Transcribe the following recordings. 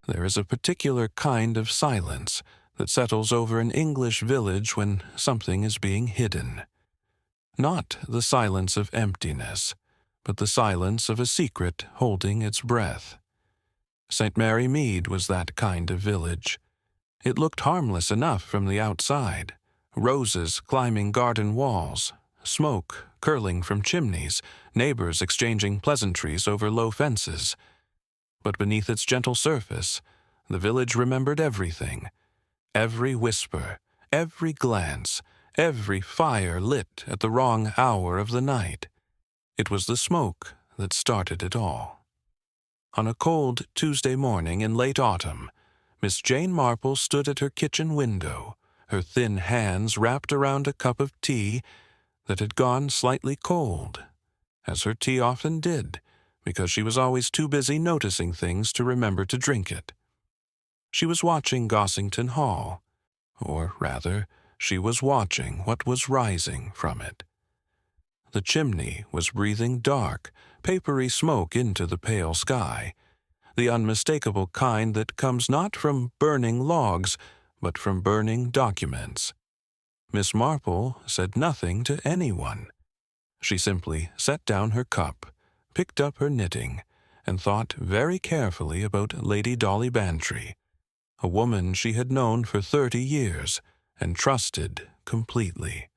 There is a particular kind of silence that settles over an English village when something is being hidden. Not the silence of emptiness, but the silence of a secret holding its breath. St. Mary Mead was that kind of village. It looked harmless enough from the outside. Roses climbing garden walls, smoke curling from chimneys, neighbors exchanging pleasantries over low fences. But beneath its gentle surface, the village remembered everything. Every whisper, every glance, every fire lit at the wrong hour of the night. It was the smoke that started it all. On a cold Tuesday morning in late autumn, Miss Jane Marple stood at her kitchen window, her thin hands wrapped around a cup of tea that had gone slightly cold, as her tea often did, because she was always too busy noticing things to remember to drink it. She was watching Gossington Hall, or rather, she was watching what was rising from it. The chimney was breathing dark, papery smoke into the pale sky, the unmistakable kind that comes not from burning logs, but from burning documents. Miss Marple said nothing to anyone. She simply set down her cup, picked up her knitting, and thought very carefully about Lady Dolly Bantry, a woman she had known for 30 years and trusted completely.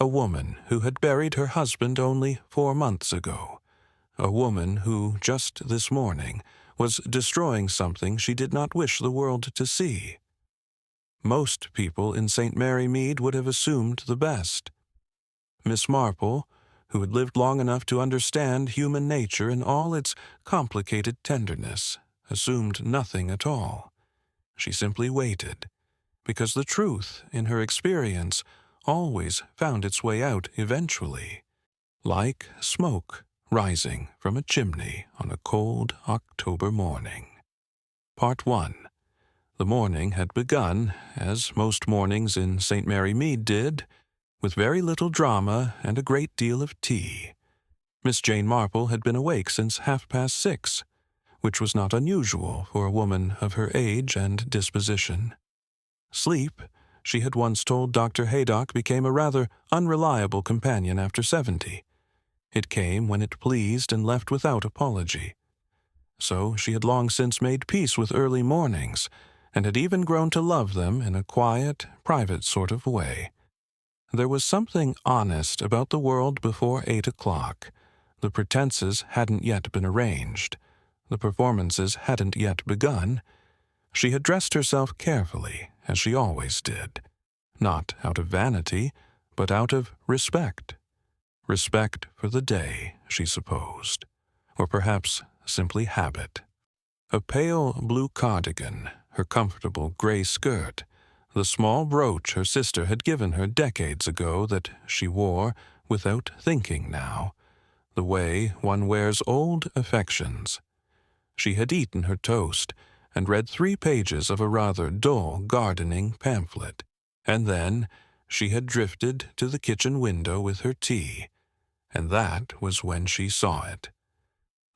A woman who had buried her husband only 4 months ago. A woman who, just this morning, was destroying something she did not wish the world to see. Most people in St. Mary Mead would have assumed the best. Miss Marple, who had lived long enough to understand human nature in all its complicated tenderness, assumed nothing at all. She simply waited, because the truth, in her experience, always found its way out eventually, like smoke rising from a chimney on a cold October morning. Part 1. The morning had begun, as most mornings in St. Mary Mead did, with very little drama and a great deal of tea. Miss Jane Marple had been awake since 6:30, which was not unusual for a woman of her age and disposition. Sleep, she had once told Dr. Haydock, became a rather unreliable companion after 70. It came when it pleased and left without apology. So she had long since made peace with early mornings, and had even grown to love them in a quiet, private sort of way. There was something honest about the world before 8 o'clock. The pretenses hadn't yet been arranged. The performances hadn't yet begun. She had dressed herself carefully, as she always did, not out of vanity, but out of respect. Respect for the day, she supposed, or perhaps simply habit. A pale blue cardigan, her comfortable gray skirt, the small brooch her sister had given her decades ago that she wore without thinking now, the way one wears old affections. She had eaten her toast and read 3 pages of a rather dull gardening pamphlet, and then she had drifted to the kitchen window with her tea, and that was when she saw it.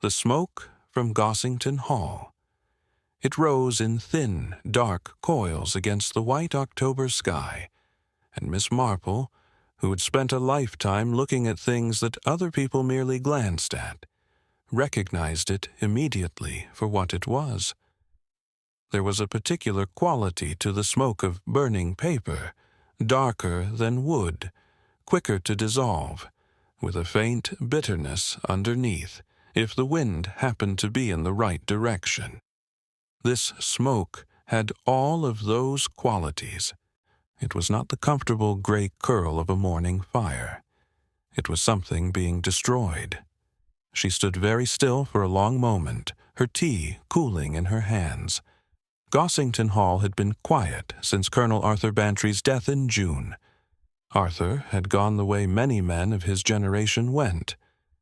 The smoke from Gossington Hall. It rose in thin, dark coils against the white October sky, and Miss Marple, who had spent a lifetime looking at things that other people merely glanced at, recognized it immediately for what it was. There was a particular quality to the smoke of burning paper, darker than wood, quicker to dissolve, with a faint bitterness underneath, if the wind happened to be in the right direction. This smoke had all of those qualities. It was not the comfortable gray curl of a morning fire. It was something being destroyed. She stood very still for a long moment, her tea cooling in her hands. Gossington Hall had been quiet since Colonel Arthur Bantry's death in June. Arthur had gone the way many men of his generation went,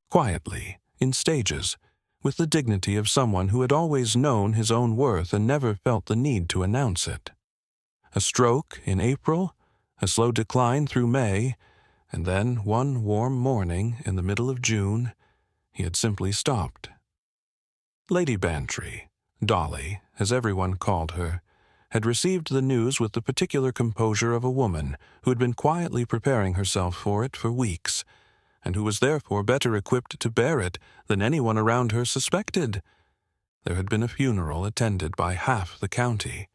quietly, in stages, with the dignity of someone who had always known his own worth and never felt the need to announce it. A stroke in April, a slow decline through May, and then one warm morning in the middle of June, he had simply stopped. Lady Bantry, Dolly, as everyone called her, had received the news with the particular composure of a woman who had been quietly preparing herself for it for weeks, and who was therefore better equipped to bear it than anyone around her suspected. There had been a funeral attended by half the county.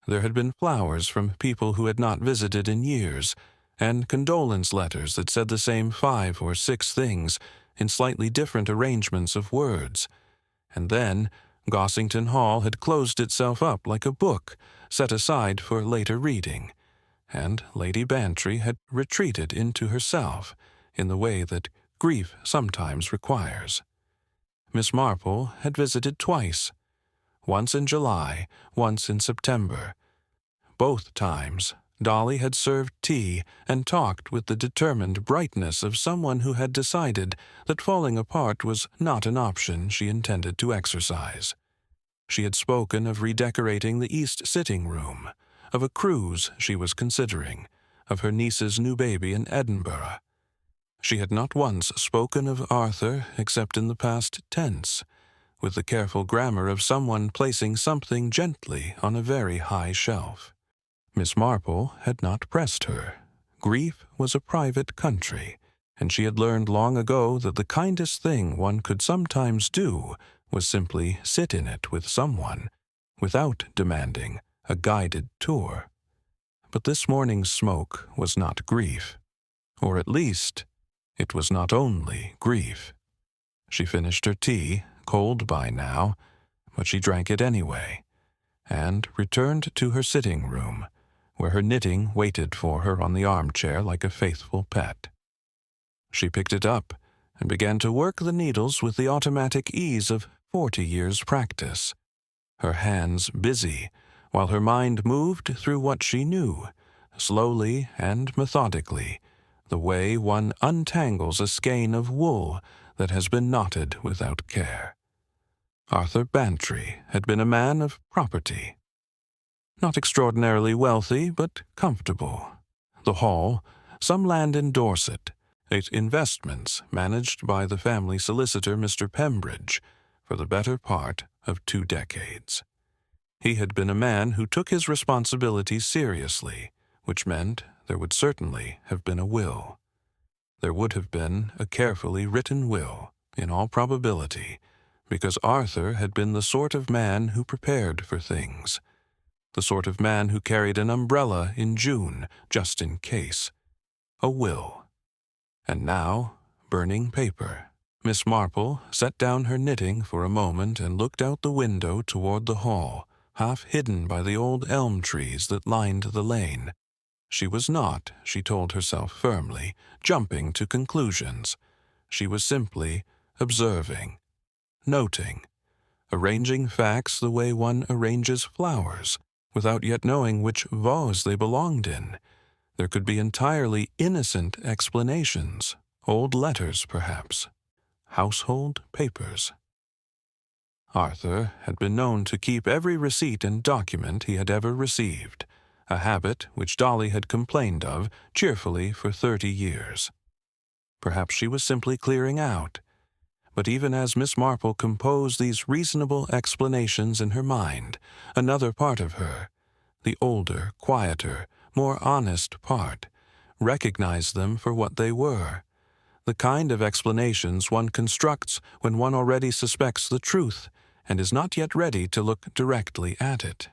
There had been flowers from people who had not visited in years, and condolence letters that said the same 5 or 6 things in slightly different arrangements of words. And then Gossington Hall had closed itself up like a book set aside for later reading, and Lady Bantry had retreated into herself in the way that grief sometimes requires. Miss Marple had visited twice, once in July, once in September. Both times Dolly had served tea and talked with the determined brightness of someone who had decided that falling apart was not an option she intended to exercise. She had spoken of redecorating the east sitting-room, of a cruise she was considering, of her niece's new baby in Edinburgh. She had not once spoken of Arthur except in the past tense, with the careful grammar of someone placing something gently on a very high shelf. Miss Marple had not pressed her. Grief was a private country, and she had learned long ago that the kindest thing one could sometimes do was simply sit in it with someone, without demanding a guided tour. But this morning's smoke was not grief, or at least it was not only grief. She finished her tea, cold by now, but she drank it anyway, and returned to her sitting-room, where her knitting waited for her on the armchair like a faithful pet. She picked it up and began to work the needles with the automatic ease of 40 years' practice, her hands busy, while her mind moved through what she knew, slowly and methodically, the way one untangles a skein of wool that has been knotted without care. Arthur Bantry had been a man of property. Not extraordinarily wealthy, but comfortable. The Hall, some land in Dorset, 8 investments managed by the family solicitor Mr. Pembridge for the better part of 2 decades. He had been a man who took his responsibilities seriously, which meant there would certainly have been a will. There would have been a carefully written will, in all probability, because Arthur had been the sort of man who prepared for things, the sort of man who carried an umbrella in June, just in case. A will. And now, burning paper. Miss Marple set down her knitting for a moment and looked out the window toward the hall, half hidden by the old elm trees that lined the lane. She was not, she told herself firmly, jumping to conclusions. She was simply observing, noting, arranging facts the way one arranges flowers, without yet knowing which vase they belonged in. There could be entirely innocent explanations, old letters perhaps, household papers. Arthur had been known to keep every receipt and document he had ever received, a habit which Dolly had complained of cheerfully for 30 years. Perhaps she was simply clearing out, but even as Miss Marple composed these reasonable explanations in her mind, another part of her, the older, quieter, more honest part, recognized them for what they were, the kind of explanations one constructs when one already suspects the truth and is not yet ready to look directly at it.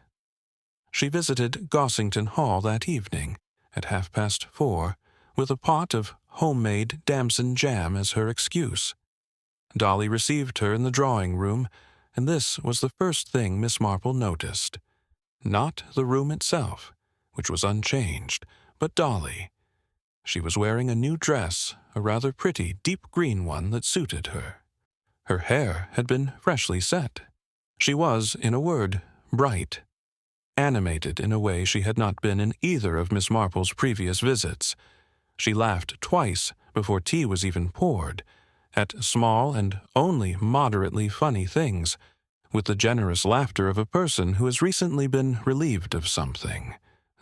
She visited Gossington Hall that evening, at 4:30, with a pot of homemade damson jam as her excuse. Dolly received her in the drawing-room, and this was the first thing Miss Marple noticed. Not the room itself, which was unchanged, but Dolly. She was wearing a new dress, a rather pretty deep green one that suited her. Her hair had been freshly set. She was, in a word, bright, animated in a way she had not been in either of Miss Marple's previous visits. She laughed twice before tea was even poured, at small and only moderately funny things, with the generous laughter of a person who has recently been relieved of something.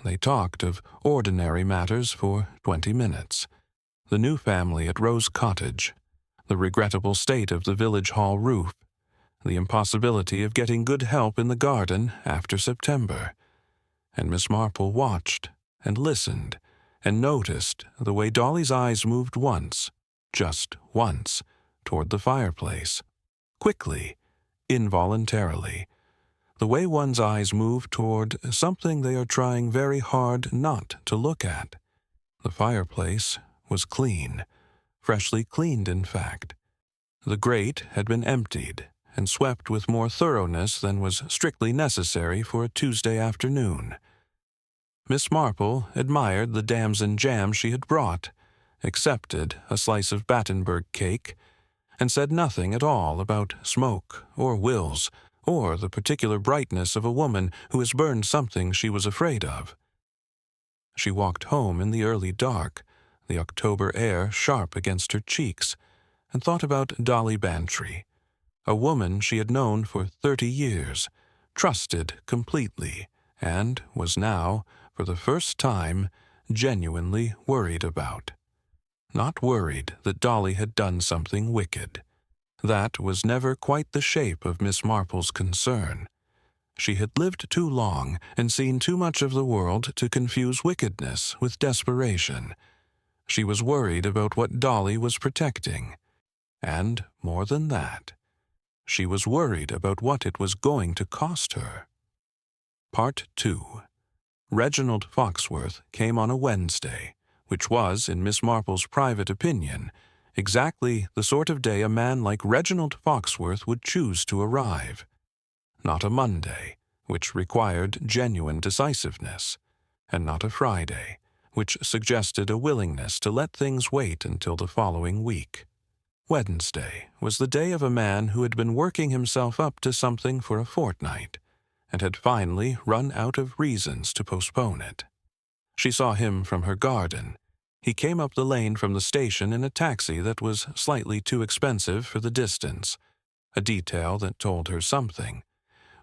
They talked of ordinary matters for 20 minutes. The new family at Rose Cottage, the regrettable state of the village hall roof, the impossibility of getting good help in the garden after September, and Miss Marple watched and listened and noticed the way Dolly's eyes moved once, just once, toward the fireplace, quickly, involuntarily, the way one's eyes move toward something they are trying very hard not to look at. The fireplace was clean, freshly cleaned in fact. The grate had been emptied and swept with more thoroughness than was strictly necessary for a Tuesday afternoon. Miss Marple admired the damson jam she had brought, accepted a slice of Battenberg cake, and said nothing at all about smoke or wills or the particular brightness of a woman who has burned something she was afraid of. She walked home in the early dark, the October air sharp against her cheeks, and thought about Dolly Bantry, a woman she had known for 30 years, trusted completely, and was now, for the first time, genuinely worried about. Not worried that Dolly had done something wicked. That was never quite the shape of Miss Marple's concern. She had lived too long and seen too much of the world to confuse wickedness with desperation. She was worried about what Dolly was protecting. And, more than that, she was worried about what it was going to cost her. Part 2. Reginald Foxworth came on a Wednesday, which was, in Miss Marple's private opinion, exactly the sort of day a man like Reginald Foxworth would choose to arrive. Not a Monday, which required genuine decisiveness, and not a Friday, which suggested a willingness to let things wait until the following week. Wednesday was the day of a man who had been working himself up to something for a fortnight, and had finally run out of reasons to postpone it. She saw him from her garden. He came up the lane from the station in a taxi that was slightly too expensive for the distance, a detail that told her something,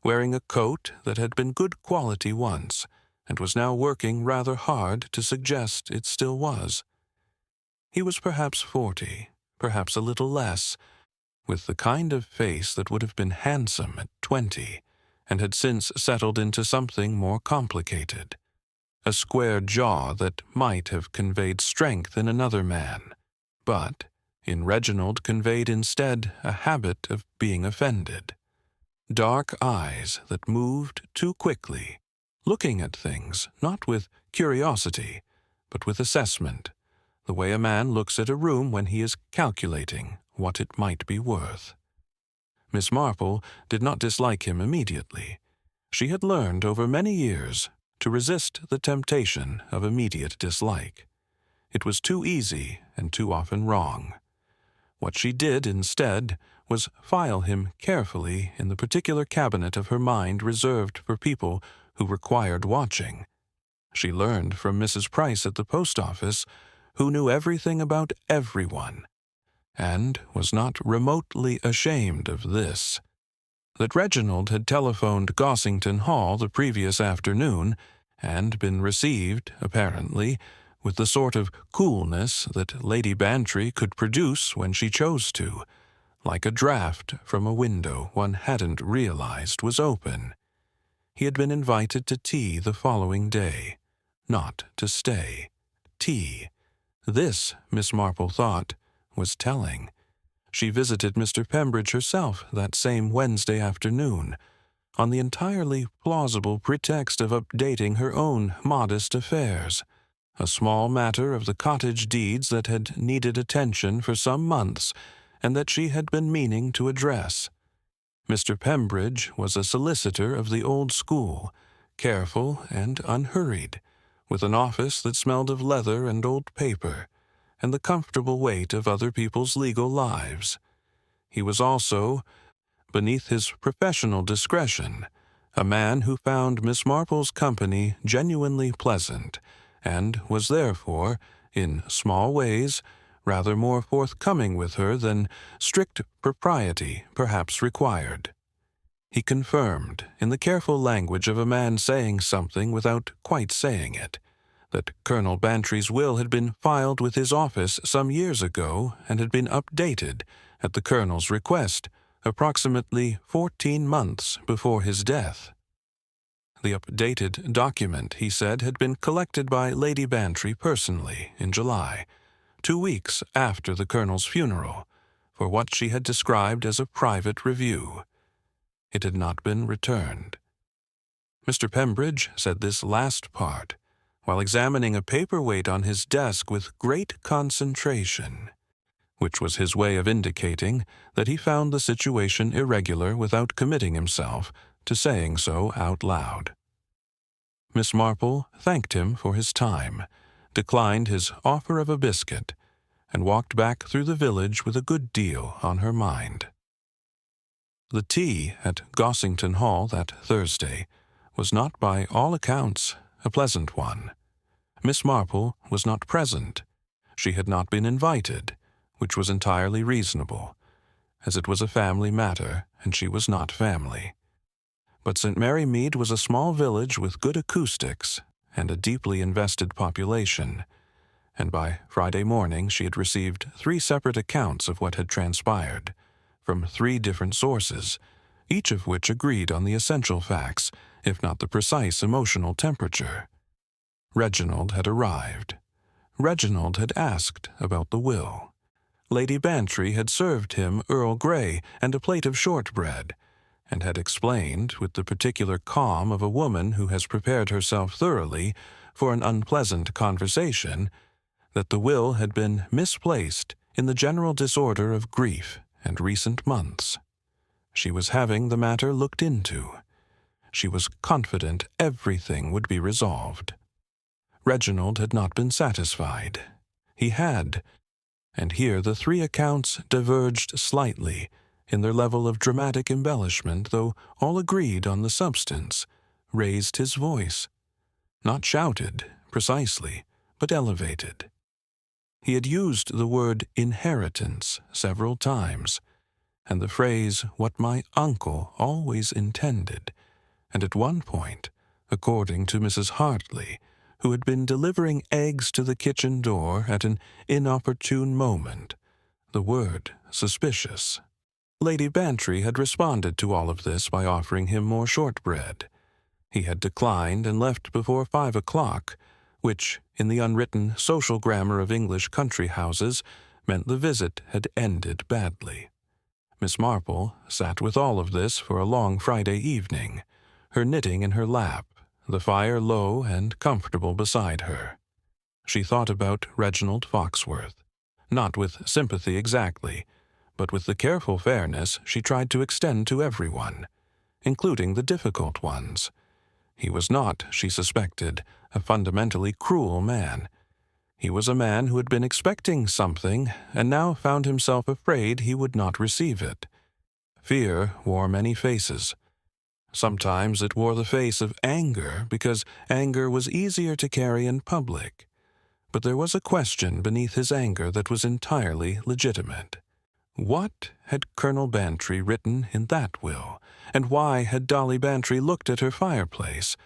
wearing a coat that had been good quality once, and was now working rather hard to suggest it still was. He was perhaps 40, perhaps a little less, with the kind of face that would have been handsome at 20, and had since settled into something more complicated. A square jaw that might have conveyed strength in another man, but in Reginald conveyed instead a habit of being offended. Dark eyes that moved too quickly, looking at things not with curiosity, but with assessment, the way a man looks at a room when he is calculating what it might be worth. Miss Marple did not dislike him immediately. She had learned over many years to resist the temptation of immediate dislike. It was too easy and too often wrong. What she did instead was file him carefully in the particular cabinet of her mind reserved for people who required watching. She learned from Mrs. Price at the post office, who knew everything about everyone, and was not remotely ashamed of this, that Reginald had telephoned Gossington Hall the previous afternoon and been received, apparently, with the sort of coolness that Lady Bantry could produce when she chose to, like a draught from a window one hadn't realized was open. He had been invited to tea the following day, not to stay. Tea. This, Miss Marple thought, was telling. She visited Mr. Pembridge herself that same Wednesday afternoon, on the entirely plausible pretext of updating her own modest affairs, a small matter of the cottage deeds that had needed attention for some months, and that she had been meaning to address. Mr. Pembridge was a solicitor of the old school, careful and unhurried, with an office that smelled of leather and old paper, and the comfortable weight of other people's legal lives. He was also, beneath his professional discretion, a man who found Miss Marple's company genuinely pleasant, and was therefore, in small ways, rather more forthcoming with her than strict propriety perhaps required. He confirmed, in the careful language of a man saying something without quite saying it, that Colonel Bantry's will had been filed with his office some years ago and had been updated, at the Colonel's request, approximately 14 months before his death. The updated document, he said, had been collected by Lady Bantry personally in July, 2 weeks after the Colonel's funeral, for what she had described as a private review. It had not been returned. Mr. Pembridge said this last part while examining a paperweight on his desk with great concentration, which was his way of indicating that he found the situation irregular without committing himself to saying so out loud. Miss Marple thanked him for his time, declined his offer of a biscuit, and walked back through the village with a good deal on her mind. The tea at Gossington Hall that Thursday was not by all accounts a pleasant one. Miss Marple was not present. She had not been invited, which was entirely reasonable, as it was a family matter and she was not family. But St. Mary Mead was a small village with good acoustics and a deeply invested population, and by Friday morning she had received 3 separate accounts of what had transpired, from 3 different sources, each of which agreed on the essential facts, if not the precise emotional temperature. Reginald had arrived. Reginald had asked about the will. Lady Bantry had served him Earl Grey and a plate of shortbread, and had explained, with the particular calm of a woman who has prepared herself thoroughly for an unpleasant conversation, that the will had been misplaced in the general disorder of grief and recent months. She was having the matter looked into. She was confident everything would be resolved. Reginald had not been satisfied. He had, and here the 3 accounts diverged slightly in their level of dramatic embellishment, though all agreed on the substance, raised his voice. Not shouted, precisely, but elevated. He had used the word inheritance several times, and the phrase, "what my uncle always intended," and at one point, according to Mrs. Hartley, who had been delivering eggs to the kitchen door at an inopportune moment, the word suspicious. Lady Bantry had responded to all of this by offering him more shortbread. He had declined and left before 5 o'clock, which, in the unwritten social grammar of English country houses, meant the visit had ended badly. Miss Marple sat with all of this for a long Friday evening, her knitting in her lap, the fire low and comfortable beside her. She thought about Reginald Foxworth, not with sympathy exactly, but with the careful fairness she tried to extend to everyone, including the difficult ones. He was not, she suspected, a fundamentally cruel man. He was a man who had been expecting something and now found himself afraid he would not receive it. Fear wore many faces. Sometimes it wore the face of anger, because anger was easier to carry in public. But there was a question beneath his anger that was entirely legitimate. What had Colonel Bantry written in that will, and why had Dolly Bantry looked at her fireplace,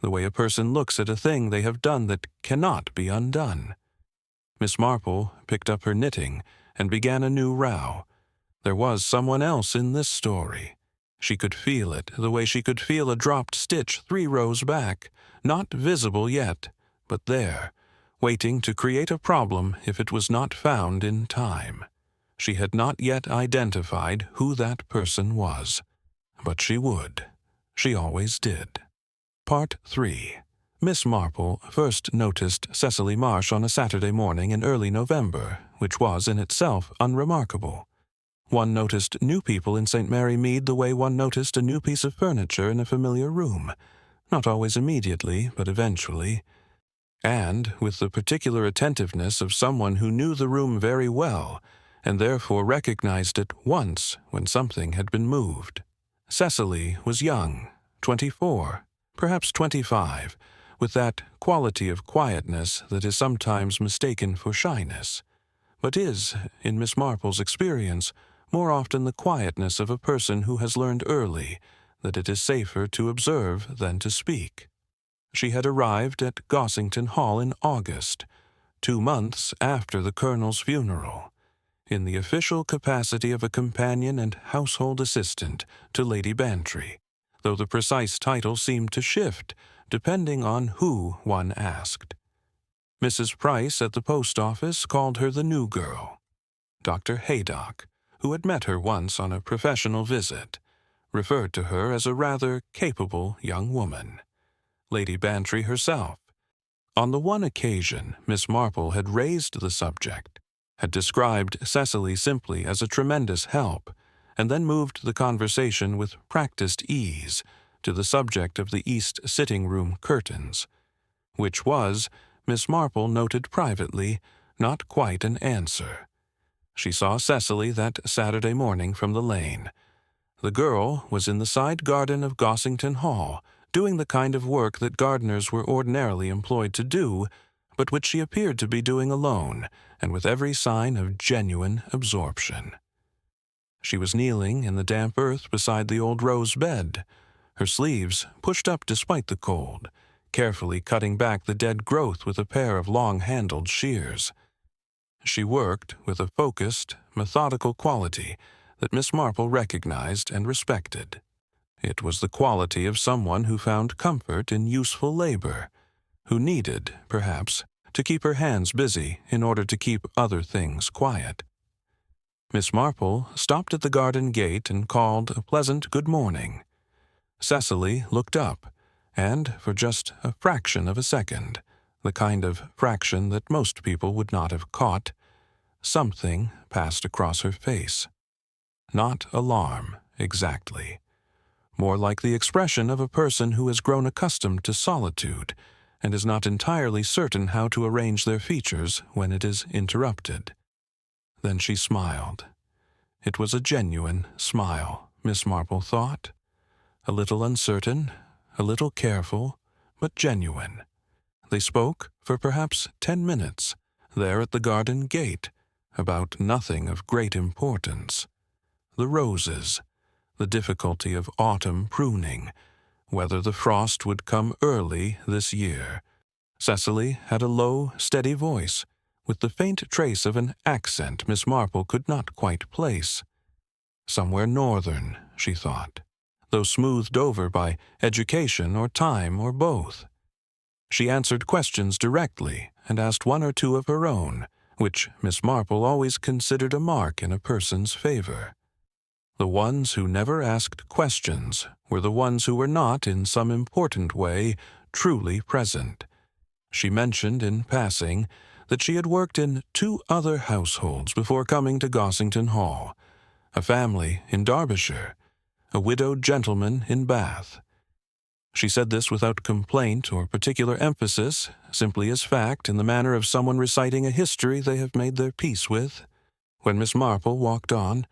the way a person looks at a thing they have done that cannot be undone? Miss Marple picked up her knitting and began a new row. There was someone else in this story. She could feel it, the way she could feel a dropped stitch 3 rows back, not visible yet, but there, waiting to create a problem if it was not found in time. She had not yet identified who that person was, but she would. She always did. Part 3. Miss Marple first noticed Cecily Marsh on a Saturday morning in early November, which was in itself unremarkable. One noticed new people in St. Mary Mead the way one noticed a new piece of furniture in a familiar room, not always immediately, but eventually, and with the particular attentiveness of someone who knew the room very well, and therefore recognized it once when something had been moved. Cecily was young, 24, perhaps 25, with that quality of quietness that is sometimes mistaken for shyness, but is, in Miss Marple's experience, more often the quietness of a person who has learned early that it is safer to observe than to speak. She had arrived at Gossington Hall in August, 2 months after the Colonel's funeral, in the official capacity of a companion and household assistant to Lady Bantry, though the precise title seemed to shift, depending on who one asked. Mrs. Price at the post office called her the new girl. Dr. Haydock, who had met her once on a professional visit, referred to her as a rather capable young woman. Lady Bantry herself, on the one occasion Miss Marple had raised the subject, had described Cecily simply as a tremendous help, and then moved the conversation with practiced ease to the subject of the east sitting-room curtains, which was, Miss Marple noted privately, not quite an answer. She saw Cecily that Saturday morning from the lane. The girl was in the side garden of Gossington Hall, doing the kind of work that gardeners were ordinarily employed to do, but which she appeared to be doing alone, and with every sign of genuine absorption. She was kneeling in the damp earth beside the old rose bed, her sleeves pushed up despite the cold, carefully cutting back the dead growth with a pair of long-handled shears. She worked with a focused, methodical quality that Miss Marple recognized and respected. It was the quality of someone who found comfort in useful labor, who needed, perhaps, to keep her hands busy in order to keep other things quiet. Miss Marple stopped at the garden gate and called a pleasant good morning. Cecily looked up, and for just a fraction of a second, the kind of fraction that most people would not have caught, something passed across her face. Not alarm, exactly. More like the expression of a person who has grown accustomed to solitude and is not entirely certain how to arrange their features when it is interrupted. Then she smiled. It was a genuine smile, Miss Marple thought. A little uncertain, a little careful, but genuine. They spoke for perhaps 10 minutes, there at the garden gate, about nothing of great importance. The roses, the difficulty of autumn pruning, whether the frost would come early this year. Cecily had a low, steady voice, with the faint trace of an accent Miss Marple could not quite place. Somewhere northern, she thought, though smoothed over by education or time or both. She answered questions directly and asked one or two of her own, which Miss Marple always considered a mark in a person's favor. The ones who never asked questions were the ones who were not, in some important way, truly present. She mentioned in passing that she had worked in 2 other households before coming to Gossington Hall, a family in Derbyshire, a widowed gentleman in Bath. She said this without complaint or particular emphasis, simply as fact, in the manner of someone reciting a history they have made their peace with. When Miss Marple walked on,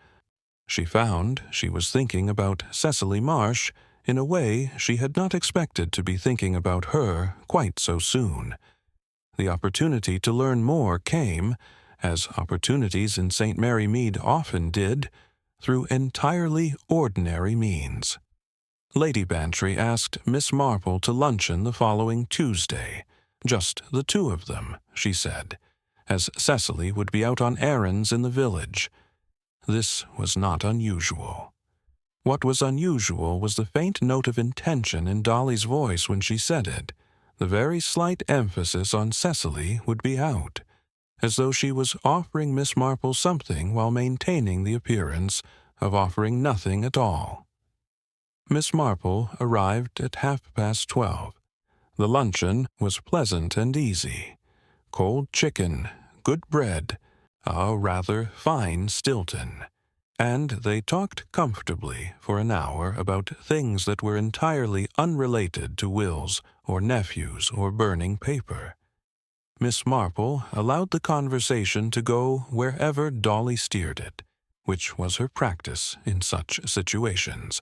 she found she was thinking about Cecily Marsh in a way she had not expected to be thinking about her quite so soon. The opportunity to learn more came, as opportunities in St. Mary Mead often did, through entirely ordinary means. Lady Bantry asked Miss Marple to luncheon the following Tuesday, just the 2 of them, she said, as Cecily would be out on errands in the village. This was not unusual. What was unusual was the faint note of intention in Dolly's voice when she said it. The very slight emphasis on Cecily would be out, as though she was offering Miss Marple something while maintaining the appearance of offering nothing at all. Miss Marple arrived at 12:30. The luncheon was pleasant and easy. Cold chicken, good bread, a rather fine Stilton, and they talked comfortably for an hour about things that were entirely unrelated to wills or nephews or burning paper. Miss Marple allowed the conversation to go wherever Dolly steered it, which was her practice in such situations.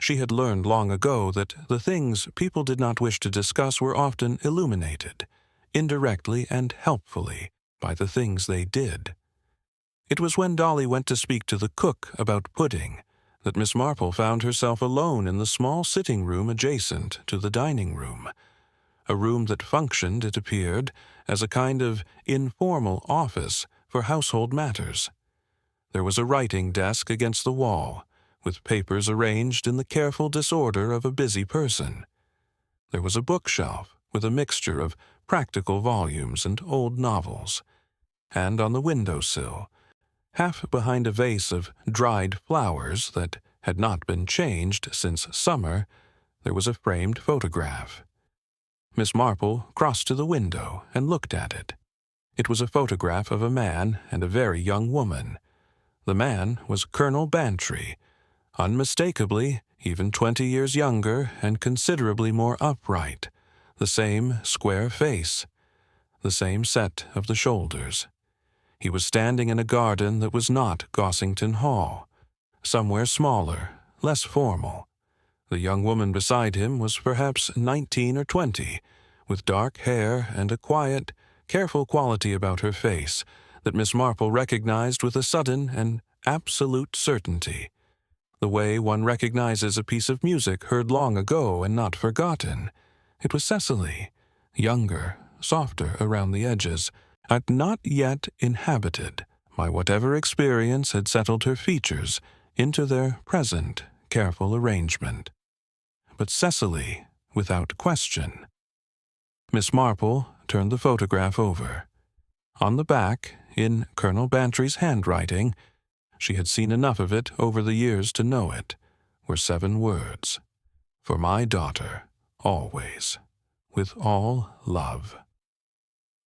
She had learned long ago that the things people did not wish to discuss were often illuminated, indirectly and helpfully, by the things they did. It was when Dolly went to speak to the cook about pudding that Miss Marple found herself alone in the small sitting-room adjacent to the dining-room, a room that functioned, it appeared, as a kind of informal office for household matters. There was a writing desk against the wall, with papers arranged in the careful disorder of a busy person. There was a bookshelf with a mixture of practical volumes and old novels, and on the window-sill, half behind a vase of dried flowers that had not been changed since summer, there was a framed photograph. Miss Marple crossed to the window and looked at it. It was a photograph of a man and a very young woman. The man was Colonel Bantry, unmistakably even 20 years younger and considerably more upright, the same square face, the same set of the shoulders. He was standing in a garden that was not Gossington Hall, somewhere smaller, less formal. The young woman beside him was perhaps 19 or 20, with dark hair and a quiet, careful quality about her face that Miss Marple recognized with a sudden and absolute certainty, the way one recognizes a piece of music heard long ago and not forgotten. It was Cecily, younger, softer around the edges, had not yet inhabited, by whatever experience had settled her features into their present careful arrangement. But Cecily, without question. Miss Marple turned the photograph over. On the back, in Colonel Bantry's handwriting, she had seen enough of it over the years to know it, were 7 words: "For my daughter, always, with all love."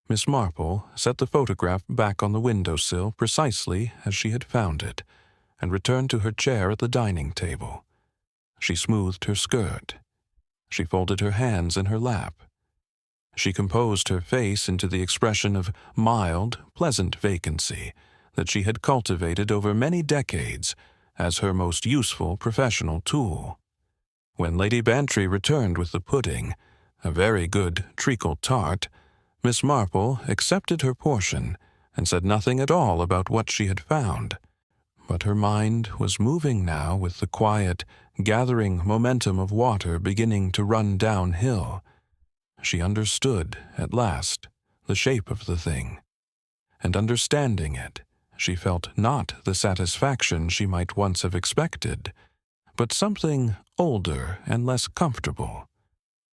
Miss Marple set the photograph back on the window-sill precisely as she had found it, and returned to her chair at the dining table. She smoothed her skirt. She folded her hands in her lap. She composed her face into the expression of mild, pleasant vacancy that she had cultivated over many decades as her most useful professional tool. When Lady Bantry returned with the pudding, a very good treacle tart, Miss Marple accepted her portion and said nothing at all about what she had found. But her mind was moving now with the quiet, gathering momentum of water beginning to run downhill. She understood, at last, the shape of the thing. And understanding it, she felt not the satisfaction she might once have expected, but something older and less comfortable.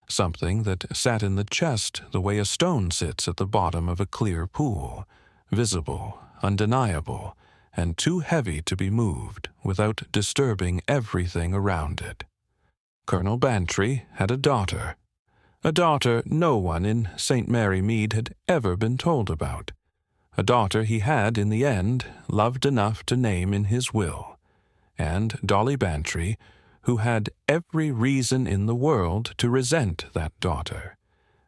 Something that sat in the chest the way a stone sits at the bottom of a clear pool, visible, undeniable, and too heavy to be moved without disturbing everything around it. Colonel Bantry had a daughter no one in St. Mary Mead had ever been told about, a daughter he had, in the end, loved enough to name in his will, and Dolly Bantry, who had every reason in the world to resent that daughter,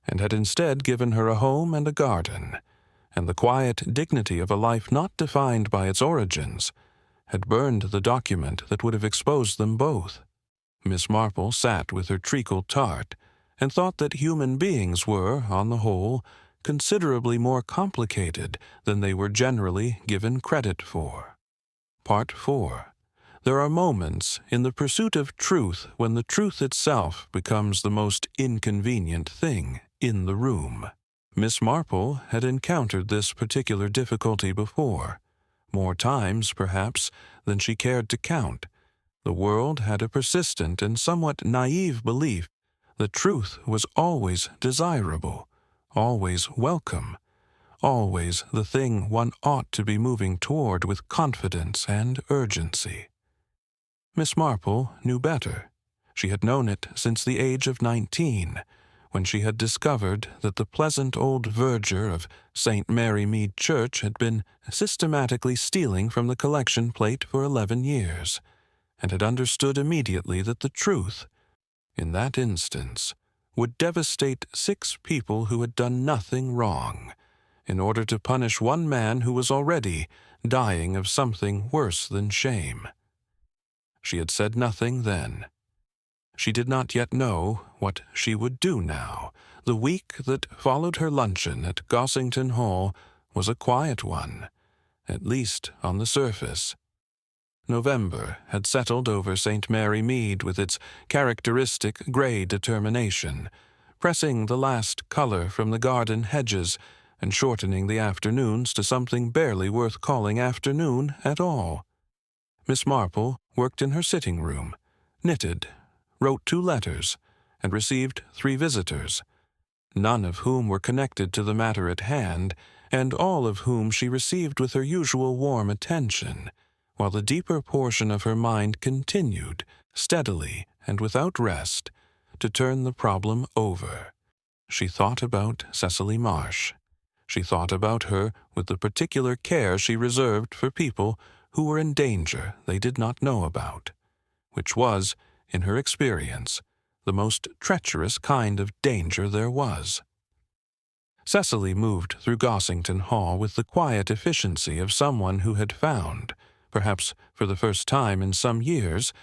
and had instead given her a home and a garden, and the quiet dignity of a life not defined by its origins, had burned the document that would have exposed them both. Miss Marple sat with her treacle tart, and thought that human beings were, on the whole, considerably more complicated than they were generally given credit for. Part 4. There are moments in the pursuit of truth when the truth itself becomes the most inconvenient thing in the room. Miss Marple had encountered this particular difficulty before, more times, perhaps, than she cared to count. The world had a persistent and somewhat naive belief that truth was always desirable, always welcome, always the thing one ought to be moving toward with confidence and urgency. Miss Marple knew better. She had known it since the age of 19, when she had discovered that the pleasant old verger of St. Mary Mead Church had been systematically stealing from the collection plate for 11 years, and had understood immediately that the truth, in that instance, would devastate 6 people who had done nothing wrong, in order to punish one man who was already dying of something worse than shame. She had said nothing then. She did not yet know what she would do now. The week that followed her luncheon at Gossington Hall was a quiet one, at least on the surface. November had settled over St. Mary Mead with its characteristic gray determination, pressing the last color from the garden hedges and shortening the afternoons to something barely worth calling afternoon at all. Miss Marple worked in her sitting room, knitted, wrote 2 letters, and received 3 visitors, none of whom were connected to the matter at hand, and all of whom she received with her usual warm attention, while the deeper portion of her mind continued, steadily and without rest, to turn the problem over. She thought about Cecily Marsh. She thought about her with the particular care she reserved for people who were in danger they did not know about, which was, in her experience, the most treacherous kind of danger there was. Cecily moved through Gossington Hall with the quiet efficiency of someone who had found, perhaps for the first time in some years,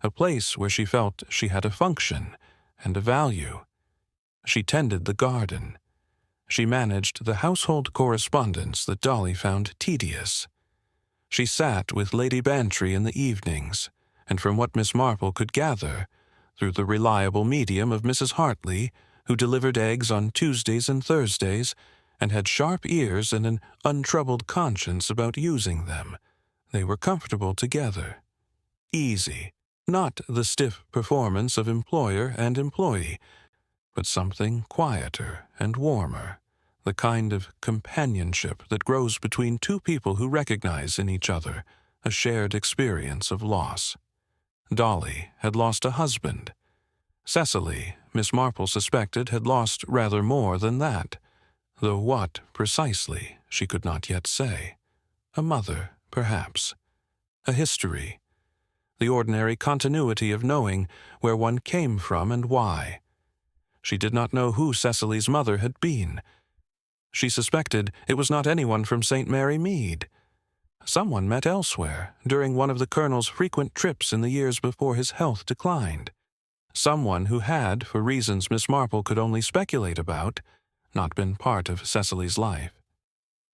a place where she felt she had a function and a value. She tended the garden. She managed the household correspondence that Dolly found tedious. She sat with Lady Bantry in the evenings, and from what Miss Marple could gather, through the reliable medium of Mrs. Hartley, who delivered eggs on Tuesdays and Thursdays, and had sharp ears and an untroubled conscience about using them, they were comfortable together. Easy, not the stiff performance of employer and employee, but something quieter and warmer, the kind of companionship that grows between 2 people who recognize in each other a shared experience of loss. Dolly had lost a husband. Cecily, Miss Marple suspected, had lost rather more than that, though what, precisely, she could not yet say. A mother, perhaps. A history. The ordinary continuity of knowing where one came from and why. She did not know who Cecily's mother had been. She suspected it was not anyone from St. Mary Mead. Someone met elsewhere, during one of the Colonel's frequent trips in the years before his health declined. Someone who had, for reasons Miss Marple could only speculate about, not been part of Cecily's life.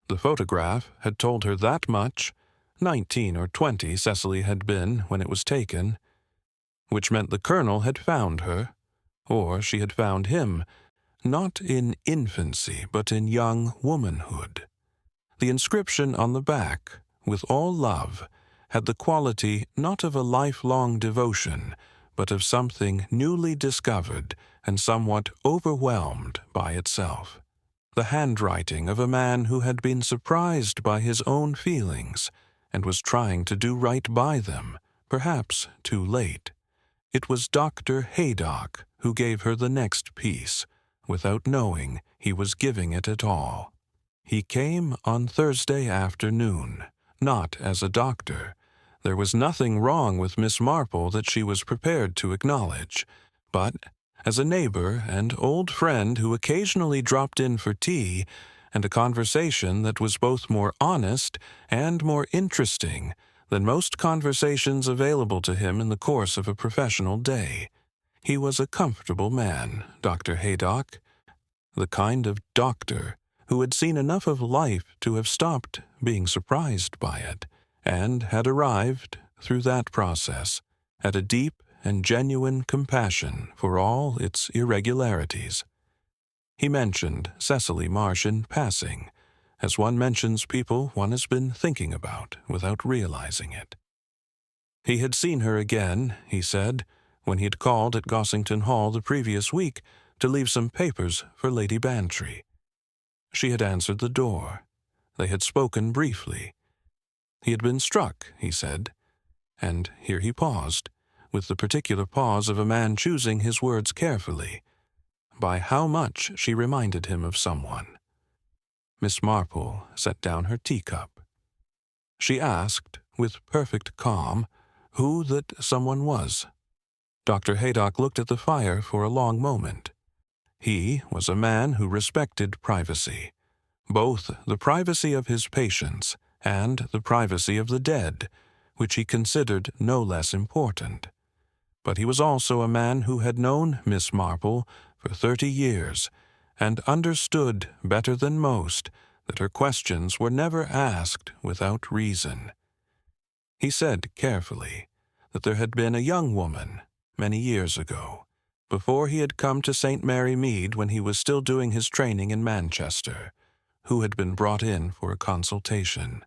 The photograph had told her that much. 19 or 20 Cecily had been when it was taken, which meant the Colonel had found her, or she had found him, not in infancy but in young womanhood. The inscription on the back, with all love, had the quality not of a lifelong devotion, but of something newly discovered and somewhat overwhelmed by itself. The handwriting of a man who had been surprised by his own feelings and was trying to do right by them, perhaps too late. It was Dr. Haydock who gave her the next piece, without knowing he was giving it at all. He came on Thursday afternoon, not as a doctor. There was nothing wrong with Miss Marple that she was prepared to acknowledge, but as a neighbor and old friend who occasionally dropped in for tea and a conversation that was both more honest and more interesting than most conversations available to him in the course of a professional day. He was a comfortable man, Dr. Haydock, the kind of doctor who had seen enough of life to have stopped being surprised by it, and had arrived, through that process, at a deep and genuine compassion for all its irregularities. He mentioned Cecily Marsh in passing, as one mentions people one has been thinking about without realizing it. He had seen her again, he said, when he had called at Gossington Hall the previous week to leave some papers for Lady Bantry. She had answered the door. They had spoken briefly. He had been struck, he said, and here he paused, with the particular pause of a man choosing his words carefully, by how much she reminded him of someone. Miss Marple set down her teacup. She asked, with perfect calm, who that someone was. Dr. Haydock looked at the fire for a long moment. He was a man who respected privacy, both the privacy of his patients and the privacy of the dead, which he considered no less important. But he was also a man who had known Miss Marple for 30 years, and understood better than most that her questions were never asked without reason. He said carefully that there had been a young woman, many years ago, before he had come to St. Mary Mead when he was still doing his training in Manchester, who had been brought in for a consultation.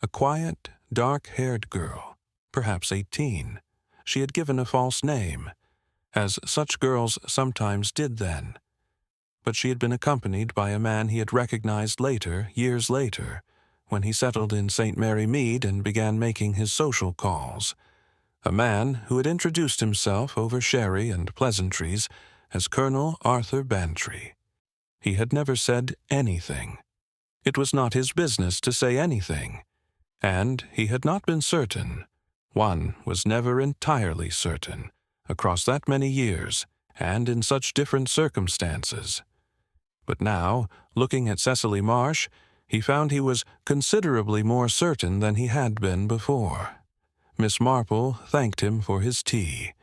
A quiet, dark-haired girl, perhaps 18. She had given a false name, as such girls sometimes did then. But she had been accompanied by a man he had recognized later, years later, when he settled in St. Mary Mead and began making his social calls. A man who had introduced himself over sherry and pleasantries as Colonel Arthur Bantry. He had never said anything. It was not his business to say anything, and he had not been certain. One was never entirely certain, across that many years, and in such different circumstances. But now, looking at Cecily Marsh, he found he was considerably more certain than he had been before. Miss Marple thanked him for his tea.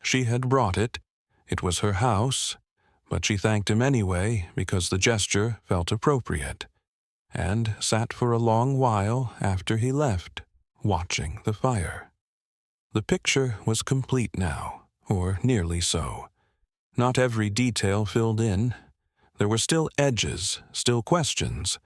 She had brought it. It was her house, but she thanked him anyway because the gesture felt appropriate, and sat for a long while after he left, watching the fire. The picture was complete now, or nearly so. Not every detail filled in. There were still edges, still questions,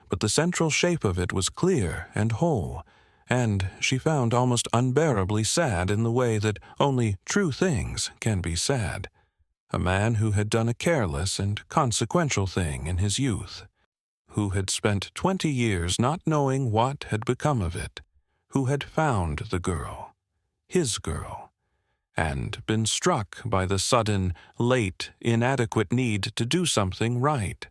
but the central shape of it was clear and whole, and she found almost unbearably sad in the way that only true things can be sad. A man who had done a careless and consequential thing in his youth, who had spent 20 years not knowing what had become of it, who had found the girl, his girl, and been struck by the sudden, late, inadequate need to do something right,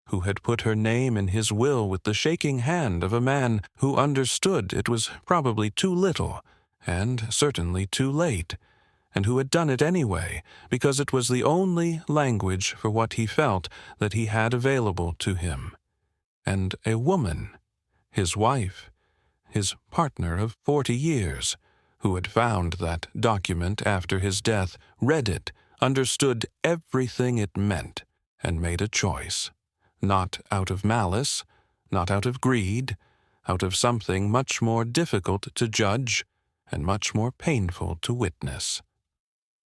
who had put her name in his will with the shaking hand of a man who understood it was probably too little, and certainly too late, and who had done it anyway, because it was the only language for what he felt that he had available to him. And a woman, his wife, his partner of 40 years, who had found that document after his death, read it, understood everything it meant, and made a choice. Not out of malice, not out of greed, out of something much more difficult to judge and much more painful to witness.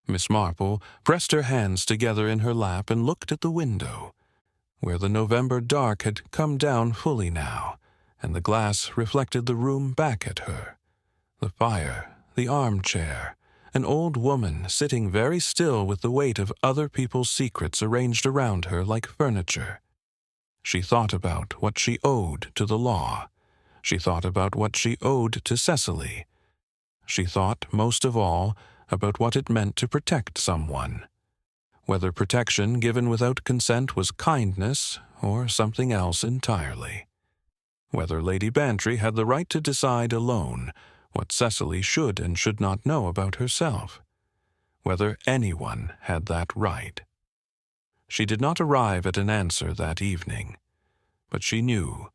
Miss Marple pressed her hands together in her lap and looked at the window, where the November dark had come down fully now, and the glass reflected the room back at her. The fire, the armchair, an old woman sitting very still with the weight of other people's secrets arranged around her like furniture. She thought about what she owed to the law. She thought about what she owed to Cecily. She thought, most of all, about what it meant to protect someone. Whether protection given without consent was kindness or something else entirely. Whether Lady Bantry had the right to decide alone what Cecily should and should not know about herself. Whether anyone had that right. She did not arrive at an answer that evening, but she knew,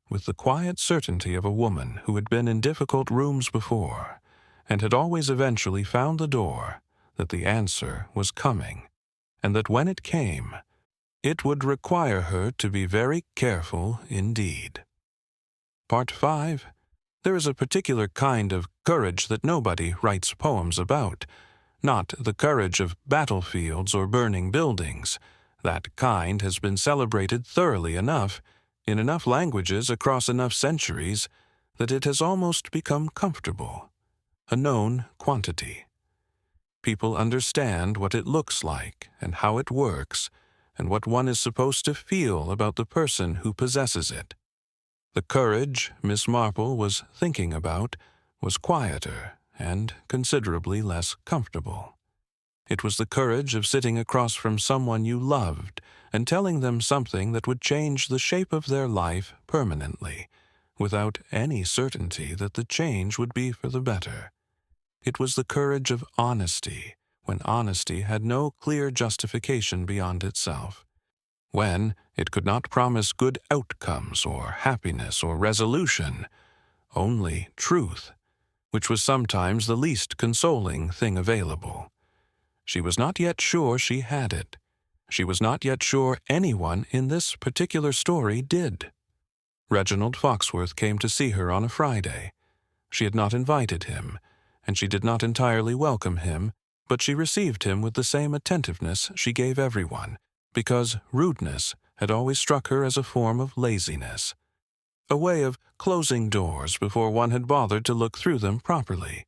with the quiet certainty of a woman who had been in difficult rooms before, and had always eventually found the door, that the answer was coming, and that when it came, it would require her to be very careful indeed. Part 5. There is a particular kind of courage that nobody writes poems about, not the courage of battlefields or burning buildings. That kind has been celebrated thoroughly enough, in enough languages across enough centuries, that it has almost become comfortable, a known quantity. People understand what it looks like and how it works, and what one is supposed to feel about the person who possesses it. The courage Miss Marple was thinking about was quieter and considerably less comfortable. It was the courage of sitting across from someone you loved and telling them something that would change the shape of their life permanently, without any certainty that the change would be for the better. It was the courage of honesty, when honesty had no clear justification beyond itself, when it could not promise good outcomes or happiness or resolution, only truth, which was sometimes the least consoling thing available. She was not yet sure she had it. She was not yet sure anyone in this particular story did. Reginald Foxworth came to see her on a Friday. She had not invited him, and she did not entirely welcome him, but she received him with the same attentiveness she gave everyone, because rudeness, had always struck her as a form of laziness, a way of closing doors before one had bothered to look through them properly.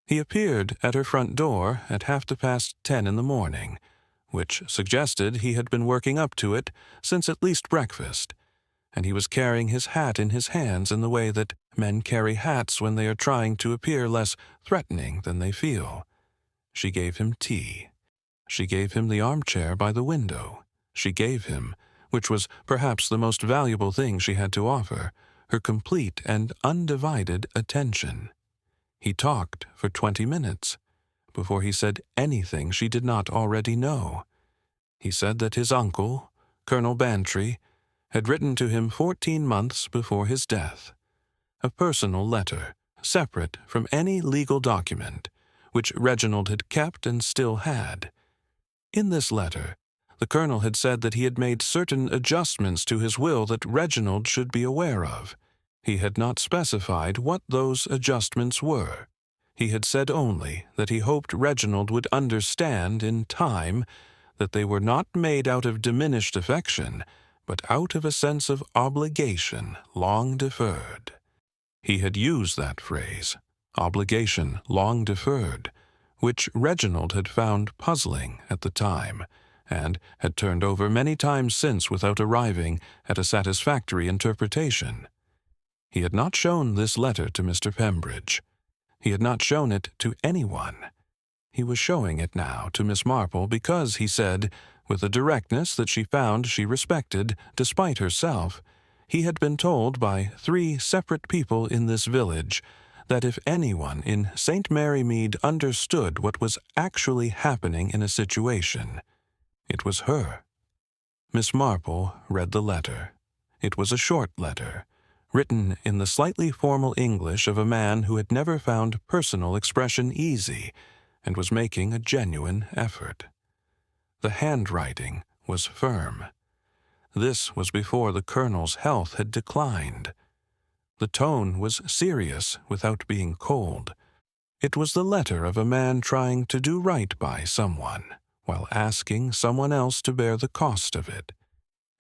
He appeared at her front door at 10:30 in the morning, which suggested he had been working up to it since at least breakfast, and he was carrying his hat in his hands in the way that men carry hats when they are trying to appear less threatening than they feel. She gave him tea. She gave him the armchair by the window. She gave him, which was perhaps the most valuable thing she had to offer, her complete and undivided attention. He talked for 20 minutes before he said anything she did not already know. He said that his uncle, Colonel Bantry, had written to him 14 months before his death, a personal letter, separate from any legal document, which Reginald had kept and still had. In this letter, the colonel had said that he had made certain adjustments to his will that Reginald should be aware of. He had not specified what those adjustments were. He had said only that he hoped Reginald would understand in time that they were not made out of diminished affection, but out of a sense of obligation long deferred. He had used that phrase, obligation long deferred, which Reginald had found puzzling at the time, and had turned over many times since without arriving at a satisfactory interpretation. He had not shown this letter to Mr. Pembridge. He had not shown it to anyone. He was showing it now to Miss Marple because, he said, with a directness that she found she respected despite herself, he had been told by 3 separate people in this village that if anyone in St. Mary Mead understood what was actually happening in a situation, it was her. Miss Marple read the letter. It was a short letter, written in the slightly formal English of a man who had never found personal expression easy and was making a genuine effort. The handwriting was firm. This was before the colonel's health had declined. The tone was serious without being cold. It was the letter of a man trying to do right by someone, while asking someone else to bear the cost of it,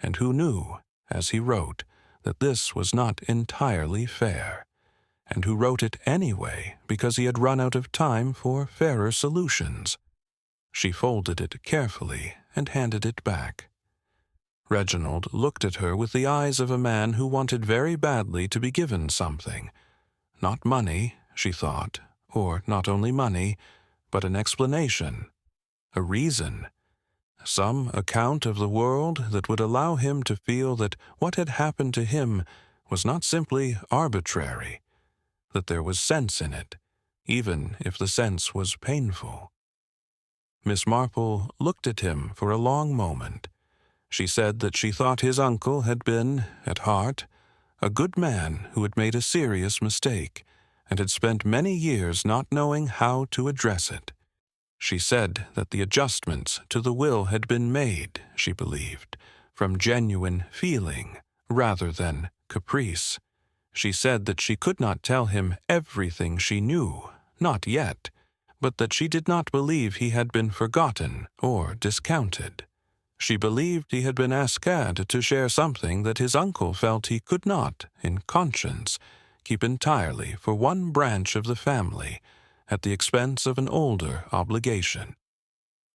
and who knew, as he wrote, that this was not entirely fair, and who wrote it anyway because he had run out of time for fairer solutions. She folded it carefully and handed it back. Reginald looked at her with the eyes of a man who wanted very badly to be given something. Not money, she thought, or not only money, but an explanation, a reason, some account of the world that would allow him to feel that what had happened to him was not simply arbitrary, that there was sense in it, even if the sense was painful. Miss Marple looked at him for a long moment. She said that she thought his uncle had been, at heart, a good man who had made a serious mistake and had spent many years not knowing how to address it. She said that the adjustments to the will had been made, she believed, from genuine feeling rather than caprice. She said that she could not tell him everything she knew, not yet, but that she did not believe he had been forgotten or discounted. She believed he had been asked to share something that his uncle felt he could not, in conscience, keep entirely for one branch of the family, at the expense of an older obligation.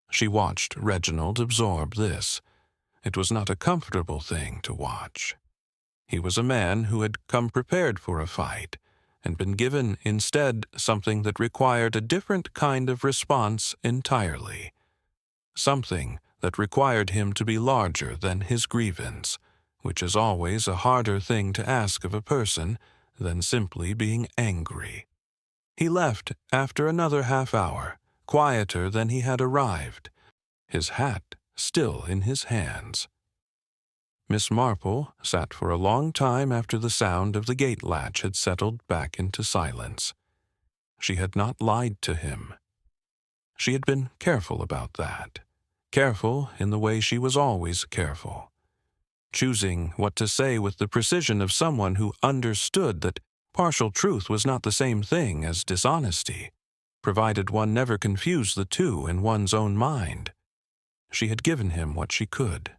She watched Reginald absorb this. It was not a comfortable thing to watch. He was a man who had come prepared for a fight, and been given instead something that required a different kind of response entirely. Something that required him to be larger than his grievance, which is always a harder thing to ask of a person than simply being angry. He left after another half-hour, quieter than he had arrived, his hat still in his hands. Miss Marple sat for a long time after the sound of the gate latch had settled back into silence. She had not lied to him. She had been careful about that, careful in the way she was always careful, choosing what to say with the precision of someone who understood that partial truth was not the same thing as dishonesty, provided one never confused the two in one's own mind. She had given him what she could.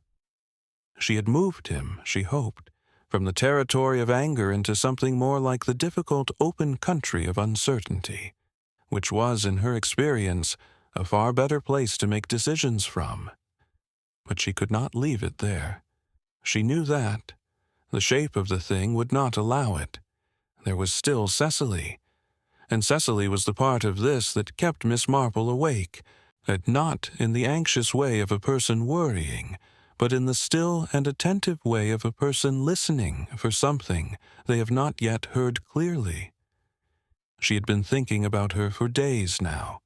She had moved him, she hoped, from the territory of anger into something more like the difficult open country of uncertainty, which was, in her experience, a far better place to make decisions from. But she could not leave it there. She knew that. The shape of the thing would not allow it. There was still Cecily, and Cecily was the part of this that kept Miss Marple awake, and not in the anxious way of a person worrying, but in the still and attentive way of a person listening for something they have not yet heard clearly. She had been thinking about her for days now,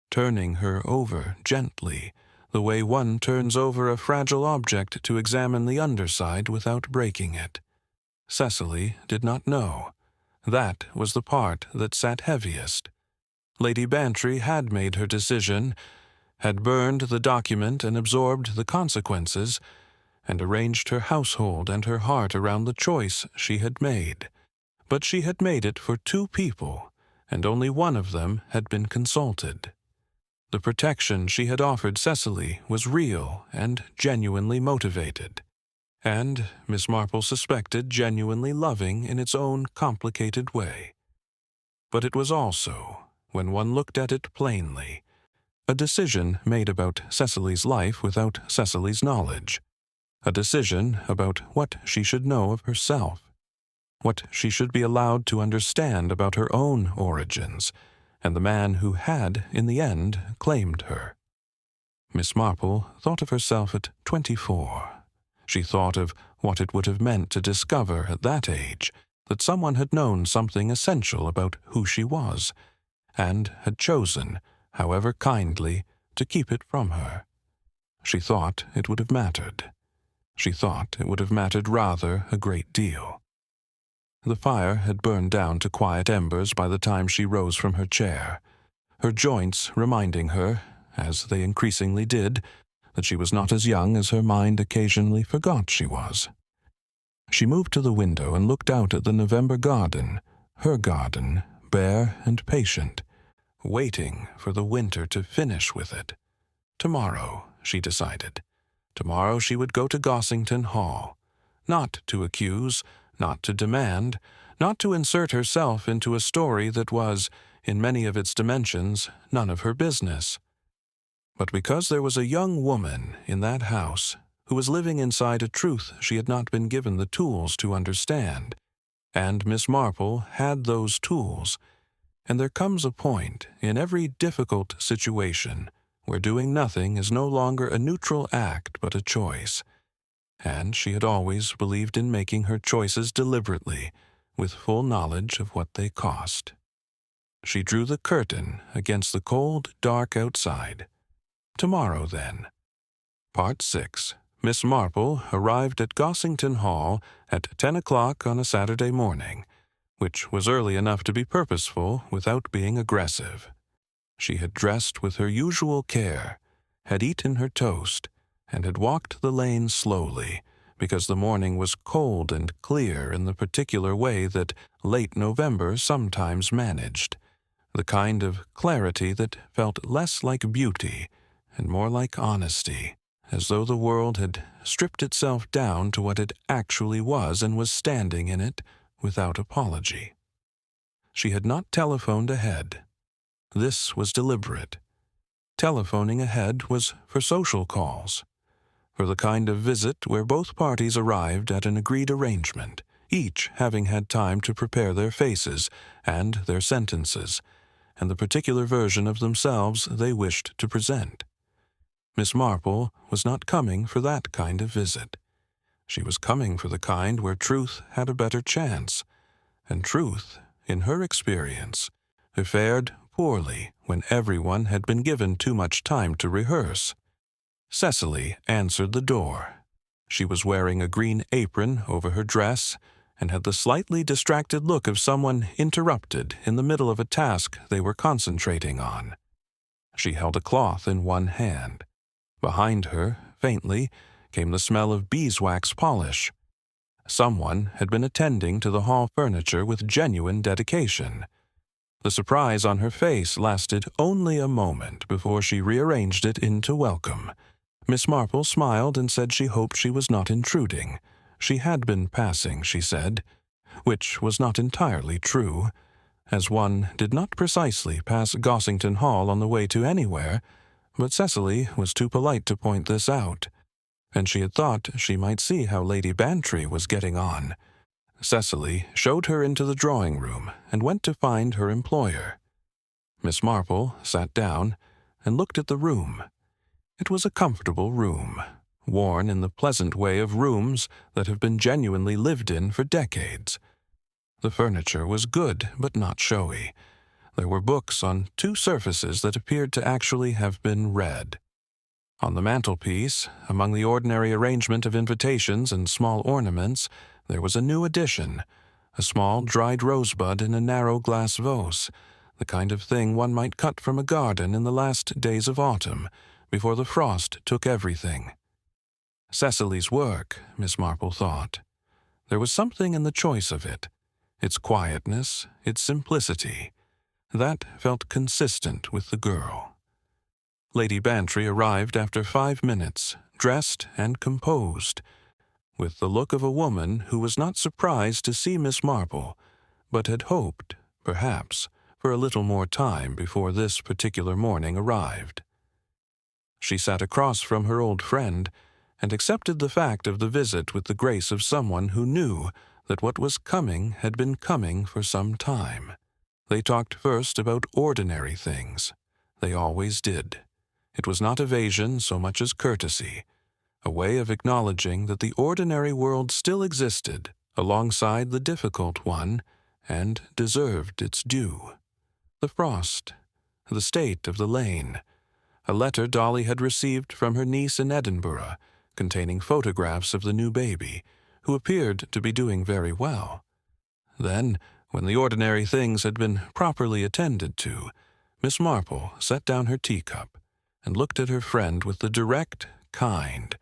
turning her over gently, the way one turns over a fragile object to examine the underside without breaking it. Cecily did not know. That was the part that sat heaviest. Lady Bantry had made her decision, had burned the document and absorbed the consequences, and arranged her household and her heart around the choice she had made. But she had made it for two people, and only one of them had been consulted. The protection she had offered Cecily was real and genuinely motivated, and, Miss Marple suspected, genuinely loving in its own complicated way. But it was also, when one looked at it plainly, a decision made about Cecily's life without Cecily's knowledge, a decision about what she should know of herself, what she should be allowed to understand about her own origins, and the man who had, in the end, claimed her. Miss Marple thought of herself at 24. She thought of what it would have meant to discover at that age that someone had known something essential about who she was, and had chosen, however kindly, to keep it from her. She thought it would have mattered. She thought it would have mattered rather a great deal. The fire had burned down to quiet embers by the time she rose from her chair, her joints reminding her, as they increasingly did, that she was not as young as her mind occasionally forgot she was. She moved to the window and looked out at the November garden, her garden, bare and patient, waiting for the winter to finish with it. Tomorrow, she decided. Tomorrow she would go to Gossington Hall, not to accuse, not to demand, not to insert herself into a story that was, in many of its dimensions, none of her business. But because there was a young woman in that house who was living inside a truth she had not been given the tools to understand, and Miss Marple had those tools, and there comes a point in every difficult situation where doing nothing is no longer a neutral act but a choice, and she had always believed in making her choices deliberately, with full knowledge of what they cost. She drew the curtain against the cold, dark outside. Tomorrow, then. Part 6. Miss Marple arrived at Gossington Hall at 10 o'clock on a Saturday morning, which was early enough to be purposeful without being aggressive. She had dressed with her usual care, had eaten her toast, and had walked the lane slowly, because the morning was cold and clear in the particular way that late November sometimes managed, the kind of clarity that felt less like beauty and more like honesty, as though the world had stripped itself down to what it actually was and was standing in it without apology. She had not telephoned ahead. This was deliberate. Telephoning ahead was for social calls, for the kind of visit where both parties arrived at an agreed arrangement, each having had time to prepare their faces and their sentences, and the particular version of themselves they wished to present. Miss Marple was not coming for that kind of visit. She was coming for the kind where truth had a better chance, and truth, in her experience, fared poorly when everyone had been given too much time to rehearse. Cecily answered the door. She was wearing a green apron over her dress and had the slightly distracted look of someone interrupted in the middle of a task they were concentrating on. She held a cloth in one hand. Behind her, faintly, came the smell of beeswax polish. Someone had been attending to the hall furniture with genuine dedication. The surprise on her face lasted only a moment before she rearranged it into welcome. Miss Marple smiled and said she hoped she was not intruding. She had been passing, she said, which was not entirely true, as one did not precisely pass Gossington Hall on the way to anywhere, but Cecily was too polite to point this out, and she had thought she might see how Lady Bantry was getting on. Cecily showed her into the drawing-room and went to find her employer. Miss Marple sat down and looked at the room. It was a comfortable room, worn in the pleasant way of rooms that have been genuinely lived in for decades. The furniture was good but not showy. There were books on 2 surfaces that appeared to actually have been read. On the mantelpiece, among the ordinary arrangement of invitations and small ornaments, there was a new addition, a small dried rosebud in a narrow glass vase, the kind of thing one might cut from a garden in the last days of autumn, before the frost took everything. Cecily's work, Miss Marple thought. There was something in the choice of it, its quietness, its simplicity, that felt consistent with the girl. Lady Bantry arrived after 5 minutes, dressed and composed, with the look of a woman who was not surprised to see Miss Marple, but had hoped, perhaps, for a little more time before this particular morning arrived. She sat across from her old friend and accepted the fact of the visit with the grace of someone who knew that what was coming had been coming for some time. They talked first about ordinary things. They always did. It was not evasion so much as courtesy, a way of acknowledging that the ordinary world still existed alongside the difficult one and deserved its due. The frost, the state of the lane, a letter Dolly had received from her niece in Edinburgh, containing photographs of the new baby, who appeared to be doing very well. Then, when the ordinary things had been properly attended to, Miss Marple set down her teacup and looked at her friend with the direct, kind,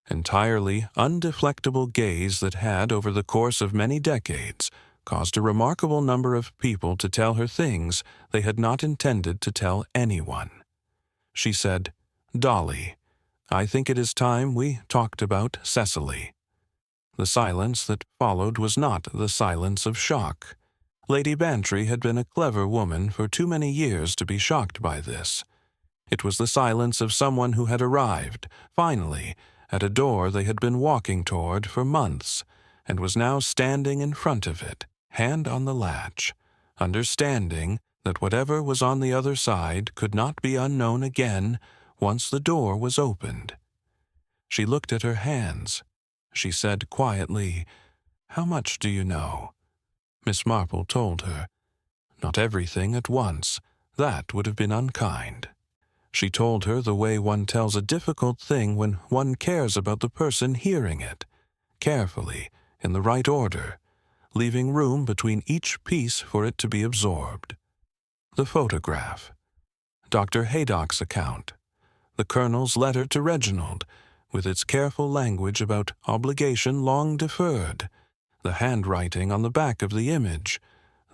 entirely undeflectable gaze that had, over the course of many decades, caused a remarkable number of people to tell her things they had not intended to tell anyone. She said, "Dolly, I think it is time we talked about Cecily." The silence that followed was not the silence of shock. Lady Bantry had been a clever woman for too many years to be shocked by this. It was the silence of someone who had arrived, finally, at a door they had been walking toward for months, and was now standing in front of it, hand on the latch, understanding that whatever was on the other side could not be unknown again once the door was opened. She looked at her hands. She said quietly, "How much do you know?" Miss Marple told her. Not everything at once. That would have been unkind. She told her the way one tells a difficult thing when one cares about the person hearing it, carefully, in the right order, leaving room between each piece for it to be absorbed. The photograph, Dr. Haydock's account, the Colonel's letter to Reginald, with its careful language about obligation long deferred, the handwriting on the back of the image,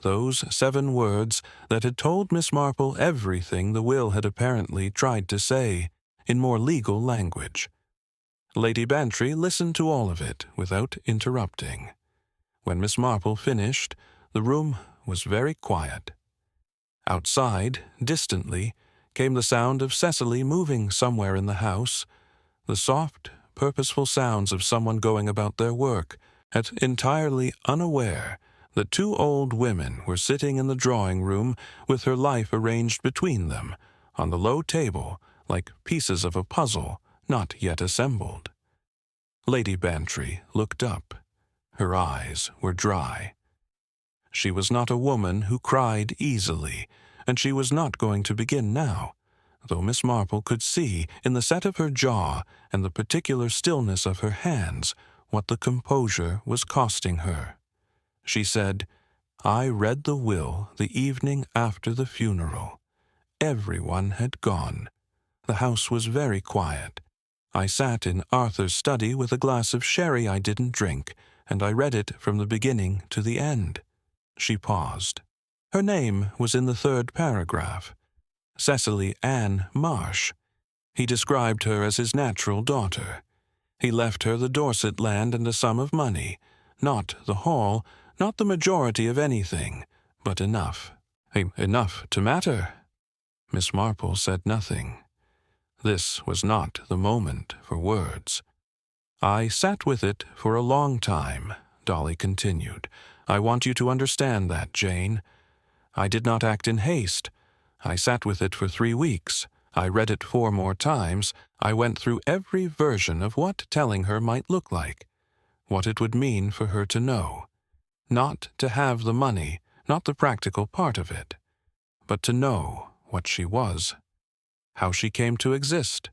those 7 words that had told Miss Marple everything the will had apparently tried to say, in more legal language. Lady Bantry listened to all of it without interrupting. When Miss Marple finished, the room was very quiet. Outside, distantly, came the sound of Cecily moving somewhere in the house, the soft, purposeful sounds of someone going about their work, yet entirely unaware that 2 old women were sitting in the drawing-room with her life arranged between them, on the low table, like pieces of a puzzle not yet assembled. Lady Bantry looked up. Her eyes were dry. She was not a woman who cried easily, and she was not going to begin now, though Miss Marple could see, in the set of her jaw and the particular stillness of her hands, what the composure was costing her. She said, "I read the will the evening after the funeral. Everyone had gone. The house was very quiet. I sat in Arthur's study with a glass of sherry I didn't drink, and I read it from the beginning to the end." She paused. Her name was in the 3rd paragraph. Cecily Ann Marsh. He described her as his natural daughter. He left her the Dorset land and a sum of money, not the Hall, not the majority of anything, but enough. Enough to matter. Miss Marple said nothing. This was not the moment for words. I sat with it for a long time, Dolly continued. I want you to understand that, Jane. I did not act in haste. I sat with it for 3 weeks. I read it 4 more times. I went through every version of what telling her might look like, what it would mean for her to know. Not to have the money, not the practical part of it, but to know what she was, how she came to exist,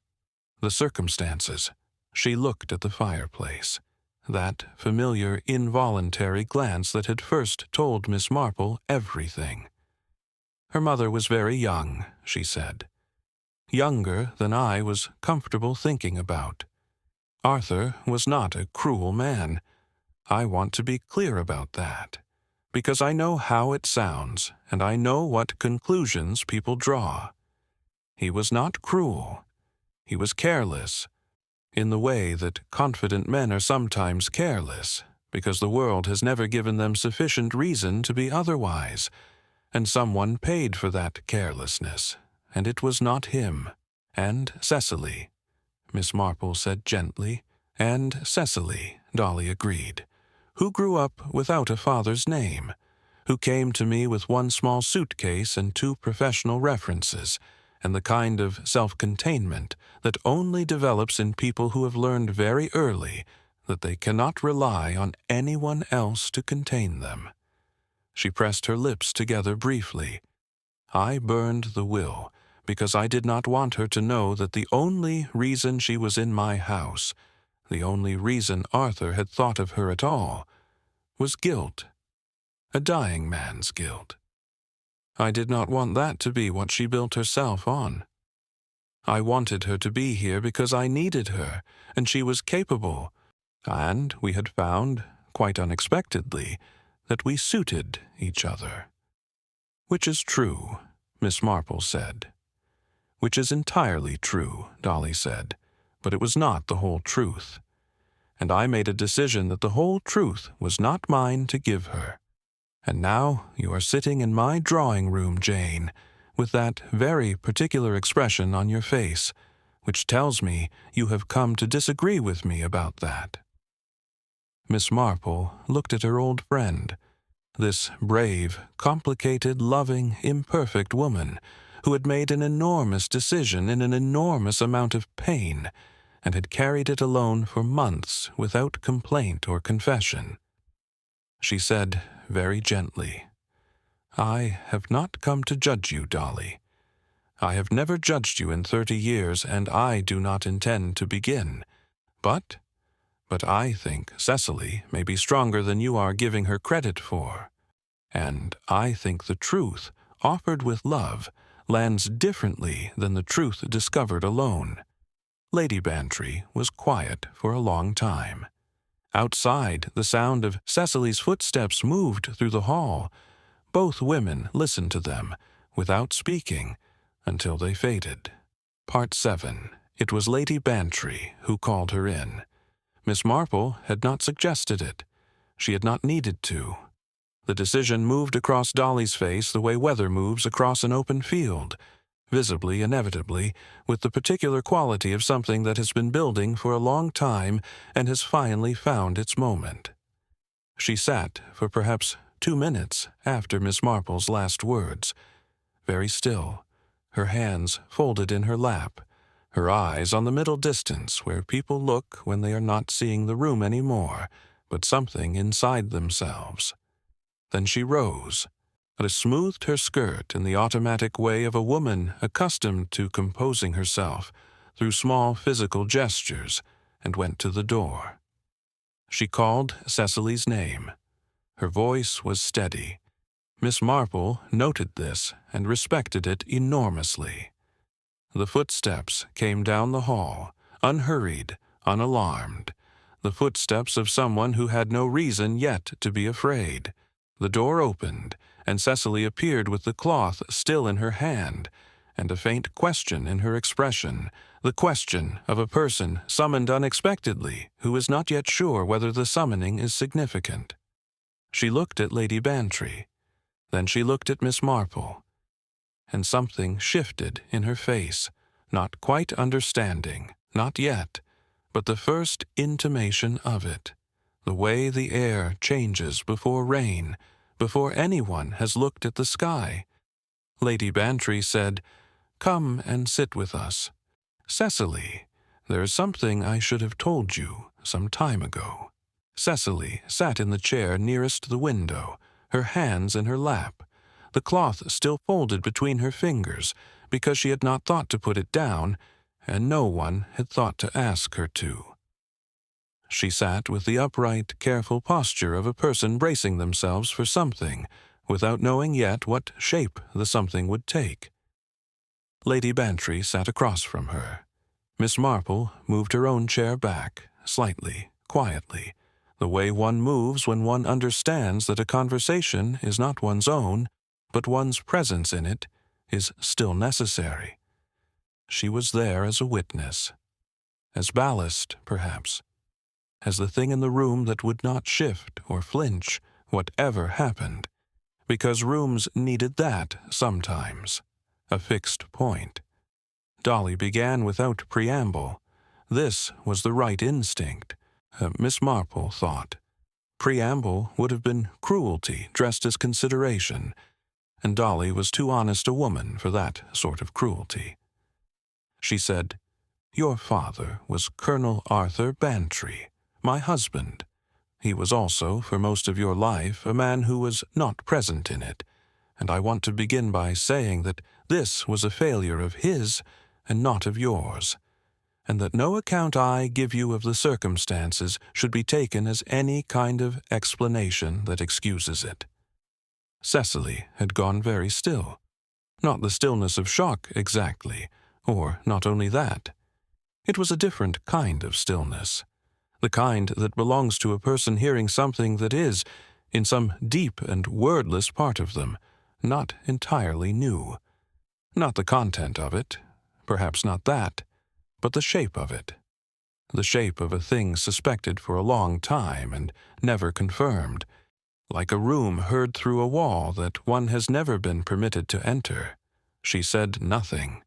the circumstances. She looked at the fireplace, that familiar involuntary glance that had first told Miss Marple everything. Her mother was very young, she said. Younger than I was comfortable thinking about. Arthur was not a cruel man. I want to be clear about that, because I know how it sounds, and I know what conclusions people draw. He was not cruel. He was careless, in the way that confident men are sometimes careless, because the world has never given them sufficient reason to be otherwise, and someone paid for that carelessness, and it was not him. And Cecily, Miss Marple said gently. And Cecily, Dolly agreed, who grew up without a father's name, who came to me with 1 small suitcase and 2 professional references, and the kind of self-containment that only develops in people who have learned very early that they cannot rely on anyone else to contain them. She pressed her lips together briefly. I burned the will, because I did not want her to know that the only reason she was in my house, the only reason Arthur had thought of her at all, was guilt, a dying man's guilt. I did not want that to be what she built herself on. I wanted her to be here because I needed her, and she was capable, and we had found, quite unexpectedly, that we suited each other. Which is true, Miss Marple said. Which is entirely true, Dolly said, but it was not the whole truth. And I made a decision that the whole truth was not mine to give her. And now you are sitting in my drawing-room, Jane, with that very particular expression on your face, which tells me you have come to disagree with me about that. Miss Marple looked at her old friend, this brave, complicated, loving, imperfect woman who had made an enormous decision in an enormous amount of pain and had carried it alone for months without complaint or confession. She said very gently, I have not come to judge you, Dolly. I have never judged you in 30 years, and I do not intend to begin. But I think Cecily may be stronger than you are giving her credit for. And I think the truth, offered with love, lands differently than the truth discovered alone. Lady Bantry was quiet for a long time. Outside, the sound of Cecily's footsteps moved through the hall. Both women listened to them, without speaking, until they faded. Part 7. It was Lady Bantry who called her in. Miss Marple had not suggested it. She had not needed to. The decision moved across Dolly's face the way weather moves across an open field, visibly, inevitably, with the particular quality of something that has been building for a long time and has finally found its moment. She sat for perhaps 2 minutes after Miss Marple's last words, very still, her hands folded in her lap, her eyes on the middle distance where people look when they are not seeing the room any more, but something inside themselves. Then she rose, smoothed her skirt in the automatic way of a woman accustomed to composing herself through small physical gestures, and went to the door. She called Cecily's name. Her voice was steady. Miss Marple noted this and respected it enormously. The footsteps came down the hall, unhurried, unalarmed, the footsteps of someone who had no reason yet to be afraid. The door opened, and Cecily appeared with the cloth still in her hand, and a faint question in her expression, the question of a person summoned unexpectedly who is not yet sure whether the summoning is significant. She looked at Lady Bantry. Then she looked at Miss Marple, and something shifted in her face, not quite understanding, not yet, but the first intimation of it, the way the air changes before rain, before anyone has looked at the sky. Lady Bantry said, "Come and sit with us. Cecily, there is something I should have told you some time ago." Cecily sat in the chair nearest the window, her hands in her lap, the cloth still folded between her fingers, because she had not thought to put it down, and no one had thought to ask her to. She sat with the upright, careful posture of a person bracing themselves for something, without knowing yet what shape the something would take. Lady Bantry sat across from her. Miss Marple moved her own chair back, slightly, quietly, the way one moves when one understands that a conversation is not one's own, but one's presence in it is still necessary. She was there as a witness, as ballast, perhaps, as the thing in the room that would not shift or flinch, whatever happened, because rooms needed that sometimes, a fixed point. Dolly began without preamble. This was the right instinct, Miss Marple thought. Preamble would have been cruelty dressed as consideration, and Dolly was too honest a woman for that sort of cruelty. She said, "Your father was Colonel Arthur Bantry, my husband. He was also, for most of your life, a man who was not present in it, and I want to begin by saying that this was a failure of his and not of yours, and that no account I give you of the circumstances should be taken as any kind of explanation that excuses it." Cecily had gone very still. Not the stillness of shock exactly, or not only that. It was a different kind of stillness, the kind that belongs to a person hearing something that is, in some deep and wordless part of them, not entirely new. Not the content of it, perhaps not that, but the shape of it. The shape of a thing suspected for a long time and never confirmed, like a room heard through a wall that one has never been permitted to enter. She said nothing.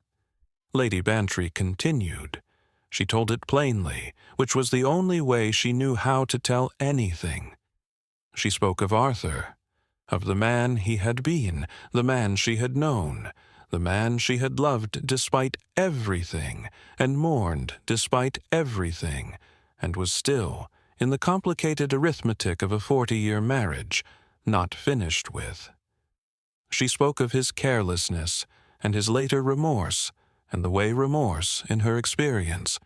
Lady Bantry continued. She told it plainly, which was the only way she knew how to tell anything. She spoke of Arthur, of the man he had been, the man she had known, the man she had loved despite everything, and mourned despite everything, and was still, in the complicated arithmetic of a 40-year marriage, not finished with. She spoke of his carelessness, and his later remorse, and the way remorse, in her experience,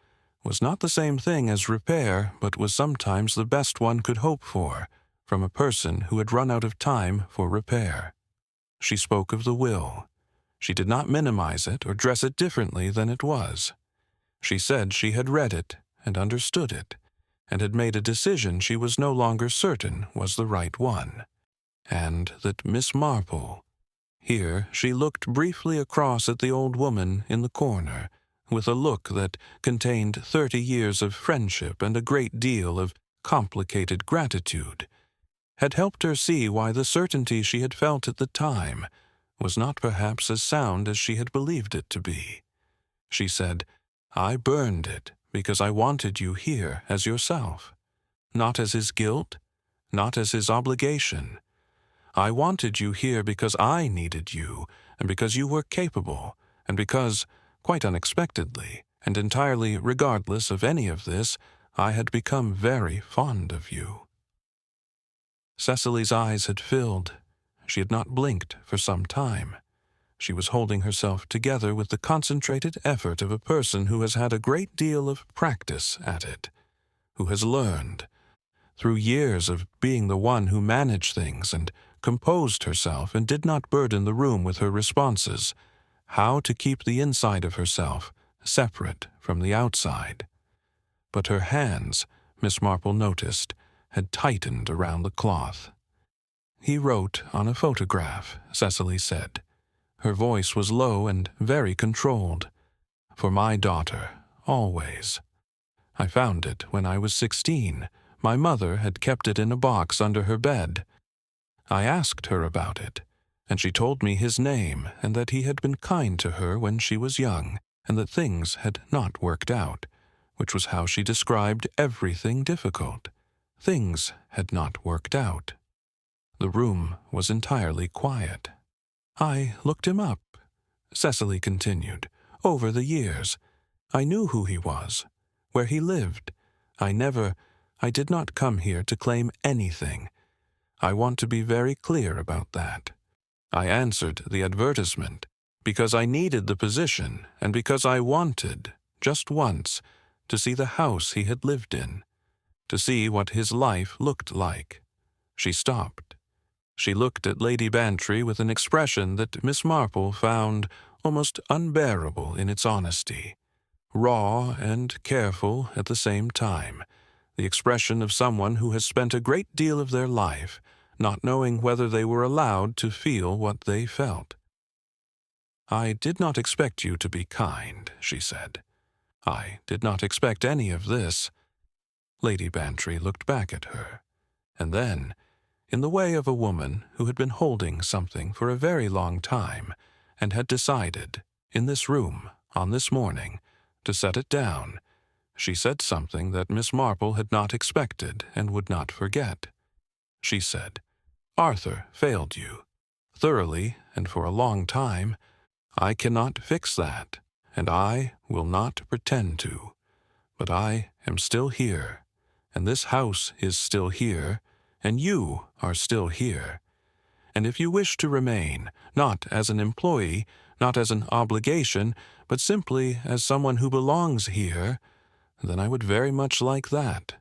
was not the same thing as repair, but was sometimes the best one could hope for, from a person who had run out of time for repair. She spoke of the will. She did not minimize it or dress it differently than it was. She said she had read it and understood it, and had made a decision she was no longer certain was the right one, and that Miss Marple— here she looked briefly across at the old woman in the corner, with a look that contained 30 years of friendship and a great deal of complicated gratitude— had helped her see why the certainty she had felt at the time was not perhaps as sound as she had believed it to be. She said, "I burned it because I wanted you here as yourself, not as his guilt, not as his obligation. I wanted you here because I needed you, and because you were capable, and because, quite unexpectedly, and entirely regardless of any of this, I had become very fond of you." Cecily's eyes had filled. She had not blinked for some time. She was holding herself together with the concentrated effort of a person who has had a great deal of practice at it, who has learned, through years of being the one who managed things and composed herself and did not burden the room with her responses, how to keep the inside of herself separate from the outside. But her hands, Miss Marple noticed, had tightened around the cloth. "He wrote on a photograph," Cecily said. Her voice was low and very controlled. "For my daughter, always. I found it when I was 16. My mother had kept it in a box under her bed. I asked her about it, and she told me his name and that he had been kind to her when she was young, and that things had not worked out, which was how she described everything difficult. Things had not worked out." The room was entirely quiet. "I looked him up," Cecily continued, "over the years. I knew who he was, where he lived. I did not come here to claim anything. I want to be very clear about that. I answered the advertisement because I needed the position and because I wanted, just once, to see the house he had lived in, to see what his life looked like." She stopped. She looked at Lady Bantry with an expression that Miss Marple found almost unbearable in its honesty, raw and careful at the same time, the expression of someone who has spent a great deal of their life not knowing whether they were allowed to feel what they felt. "I did not expect you to be kind," she said. "I did not expect any of this." Lady Bantry looked back at her, and then, in the way of a woman who had been holding something for a very long time and had decided, in this room, on this morning, to set it down, she said something that Miss Marple had not expected and would not forget. She said, "Arthur failed you, thoroughly and for a long time. I cannot fix that, and I will not pretend to. But I am still here, and this house is still here, and you are still here. And if you wish to remain, not as an employee, not as an obligation, but simply as someone who belongs here, then I would very much like that."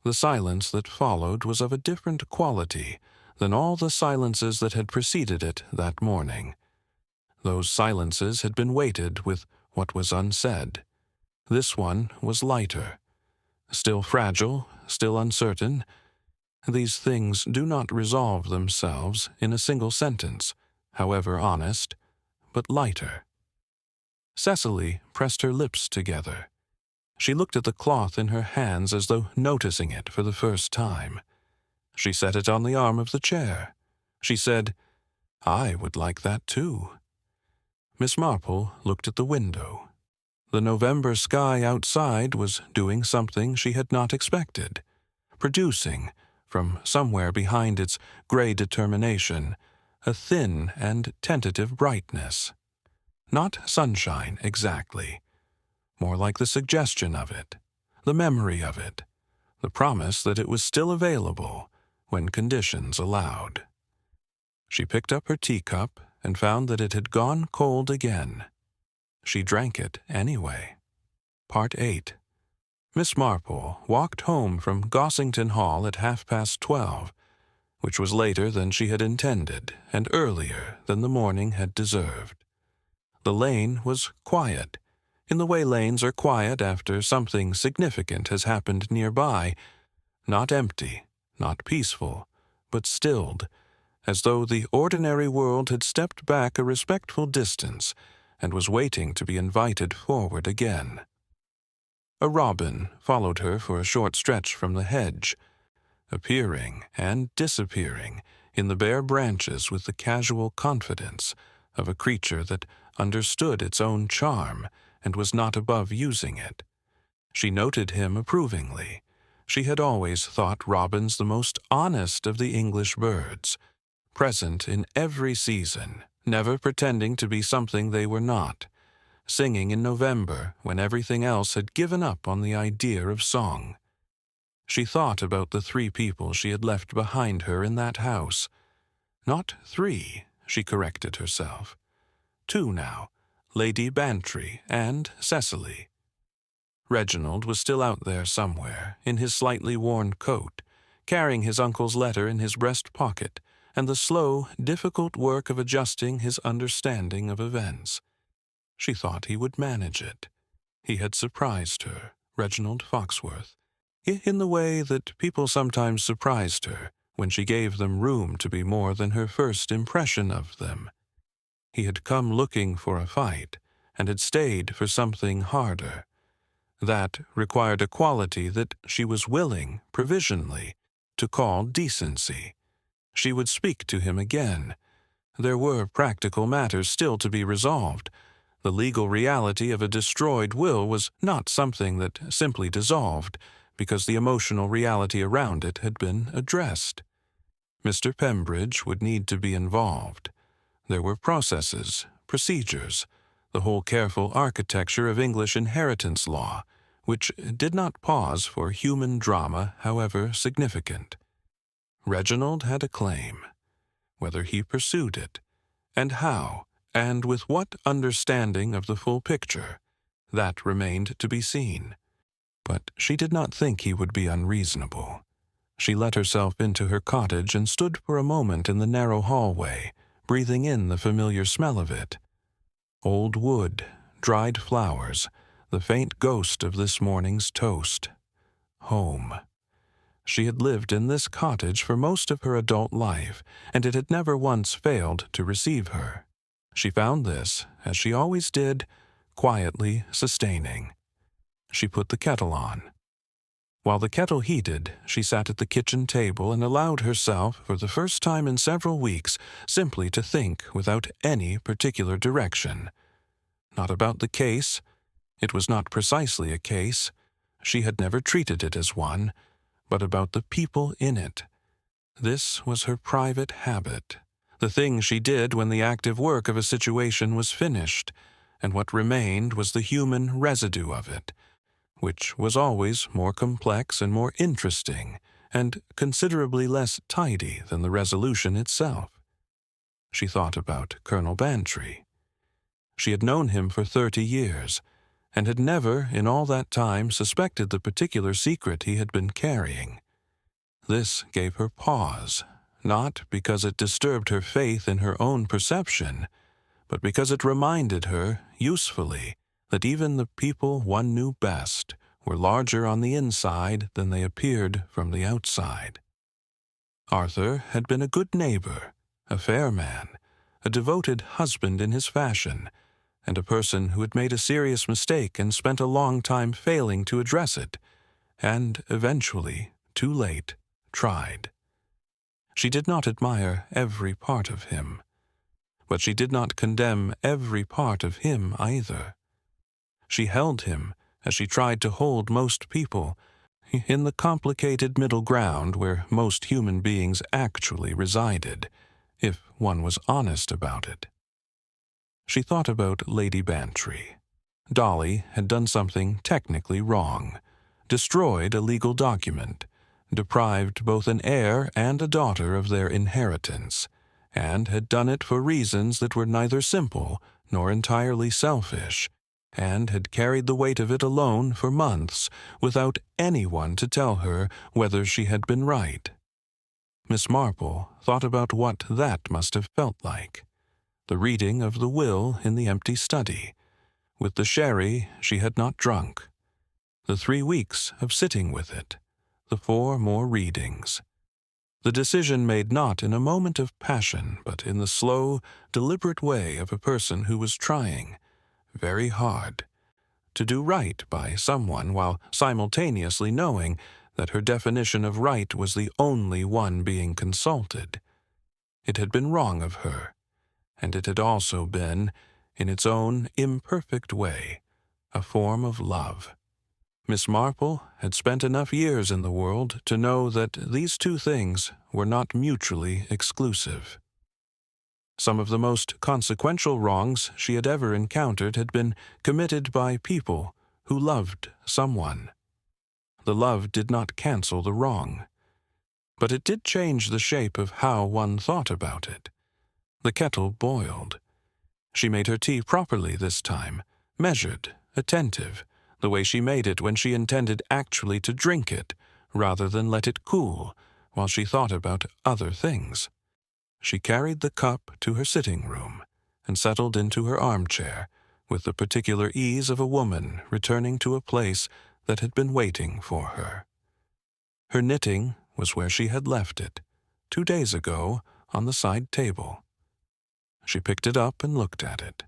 The silence that followed was of a different quality than all the silences that had preceded it that morning. Those silences had been weighted with what was unsaid. This one was lighter. Still fragile, still uncertain. These things do not resolve themselves in a single sentence, however honest, but lighter. Cecily pressed her lips together. She looked at the cloth in her hands as though noticing it for the first time. She set it on the arm of the chair. She said, "I would like that too." Miss Marple looked at the window. The November sky outside was doing something she had not expected, producing, from somewhere behind its gray determination, a thin and tentative brightness. Not sunshine exactly, more like the suggestion of it, the memory of it, the promise that it was still available when conditions allowed. She picked up her teacup and found that it had gone cold again. She drank it anyway. Part 8. Miss Marple walked home from Gossington Hall at 12:30, which was later than she had intended and earlier than the morning had deserved. The lane was quiet, in the way lanes are quiet after something significant has happened nearby, not empty, not peaceful, but stilled, as though the ordinary world had stepped back a respectful distance and was waiting to be invited forward again. A robin followed her for a short stretch from the hedge, appearing and disappearing in the bare branches with the casual confidence of a creature that understood its own charm and was not above using it. She noted him approvingly. She had always thought robins the most honest of the English birds, present in every season, never pretending to be something they were not, singing in November when everything else had given up on the idea of song. She thought about the 3 people she had left behind her in that house. Not 3, she corrected herself. 2 now, Lady Bantry and Cecily. Reginald was still out there somewhere, in his slightly worn coat, carrying his uncle's letter in his breast pocket, and the slow, difficult work of adjusting his understanding of events. She thought he would manage it. He had surprised her, Reginald Foxworth, in the way that people sometimes surprised her when she gave them room to be more than her first impression of them. He had come looking for a fight, and had stayed for something harder. That required a quality that she was willing, provisionally, to call decency. She would speak to him again. There were practical matters still to be resolved. The legal reality of a destroyed will was not something that simply dissolved, because the emotional reality around it had been addressed. Mr. Pembridge would need to be involved. There were processes, procedures, the whole careful architecture of English inheritance law, which did not pause for human drama, however significant. Reginald had a claim. Whether he pursued it, and how, and with what understanding of the full picture, that remained to be seen. But she did not think he would be unreasonable. She let herself into her cottage and stood for a moment in the narrow hallway, breathing in the familiar smell of it. Old wood, dried flowers, the faint ghost of this morning's toast. Home. She had lived in this cottage for most of her adult life, and it had never once failed to receive her. She found this, as she always did, quietly sustaining. She put the kettle on. While the kettle heated, she sat at the kitchen table and allowed herself, for the first time in several weeks, simply to think without any particular direction. Not about the case. It was not precisely a case. She had never treated it as one, but about the people in it. This was her private habit, the thing she did when the active work of a situation was finished, and what remained was the human residue of it, which was always more complex and more interesting, and considerably less tidy than the resolution itself. She thought about Colonel Bantry. She had known him for 30 years, and had never, in all that time, suspected the particular secret he had been carrying. This gave her pause, not because it disturbed her faith in her own perception, but because it reminded her, usefully, that even the people one knew best were larger on the inside than they appeared from the outside. Arthur had been a good neighbor, a fair man, a devoted husband in his fashion, and a person who had made a serious mistake and spent a long time failing to address it, and eventually, too late, tried. She did not admire every part of him, but she did not condemn every part of him either. She held him, as she tried to hold most people, in the complicated middle ground where most human beings actually resided, if one was honest about it. She thought about Lady Bantry. Dolly had done something technically wrong, destroyed a legal document, deprived both an heir and a daughter of their inheritance, and had done it for reasons that were neither simple nor entirely selfish, and had carried the weight of it alone for months without anyone to tell her whether she had been right. Miss Marple thought about what that must have felt like. The reading of the will in the empty study, with the sherry she had not drunk, the 3 weeks of sitting with it, the 4 more readings. The decision made not in a moment of passion, but in the slow, deliberate way of a person who was trying, very hard, to do right by someone while simultaneously knowing that her definition of right was the only one being consulted. It had been wrong of her, and it had also been, in its own imperfect way, a form of love. Miss Marple had spent enough years in the world to know that these 2 things were not mutually exclusive. Some of the most consequential wrongs she had ever encountered had been committed by people who loved someone. The love did not cancel the wrong, but it did change the shape of how one thought about it. The kettle boiled. She made her tea properly this time, measured, attentive, the way she made it when she intended actually to drink it, rather than let it cool, while she thought about other things. She carried the cup to her sitting room, and settled into her armchair, with the particular ease of a woman returning to a place that had been waiting for her. Her knitting was where she had left it, 2 days ago, on the side table. She picked it up and looked at it.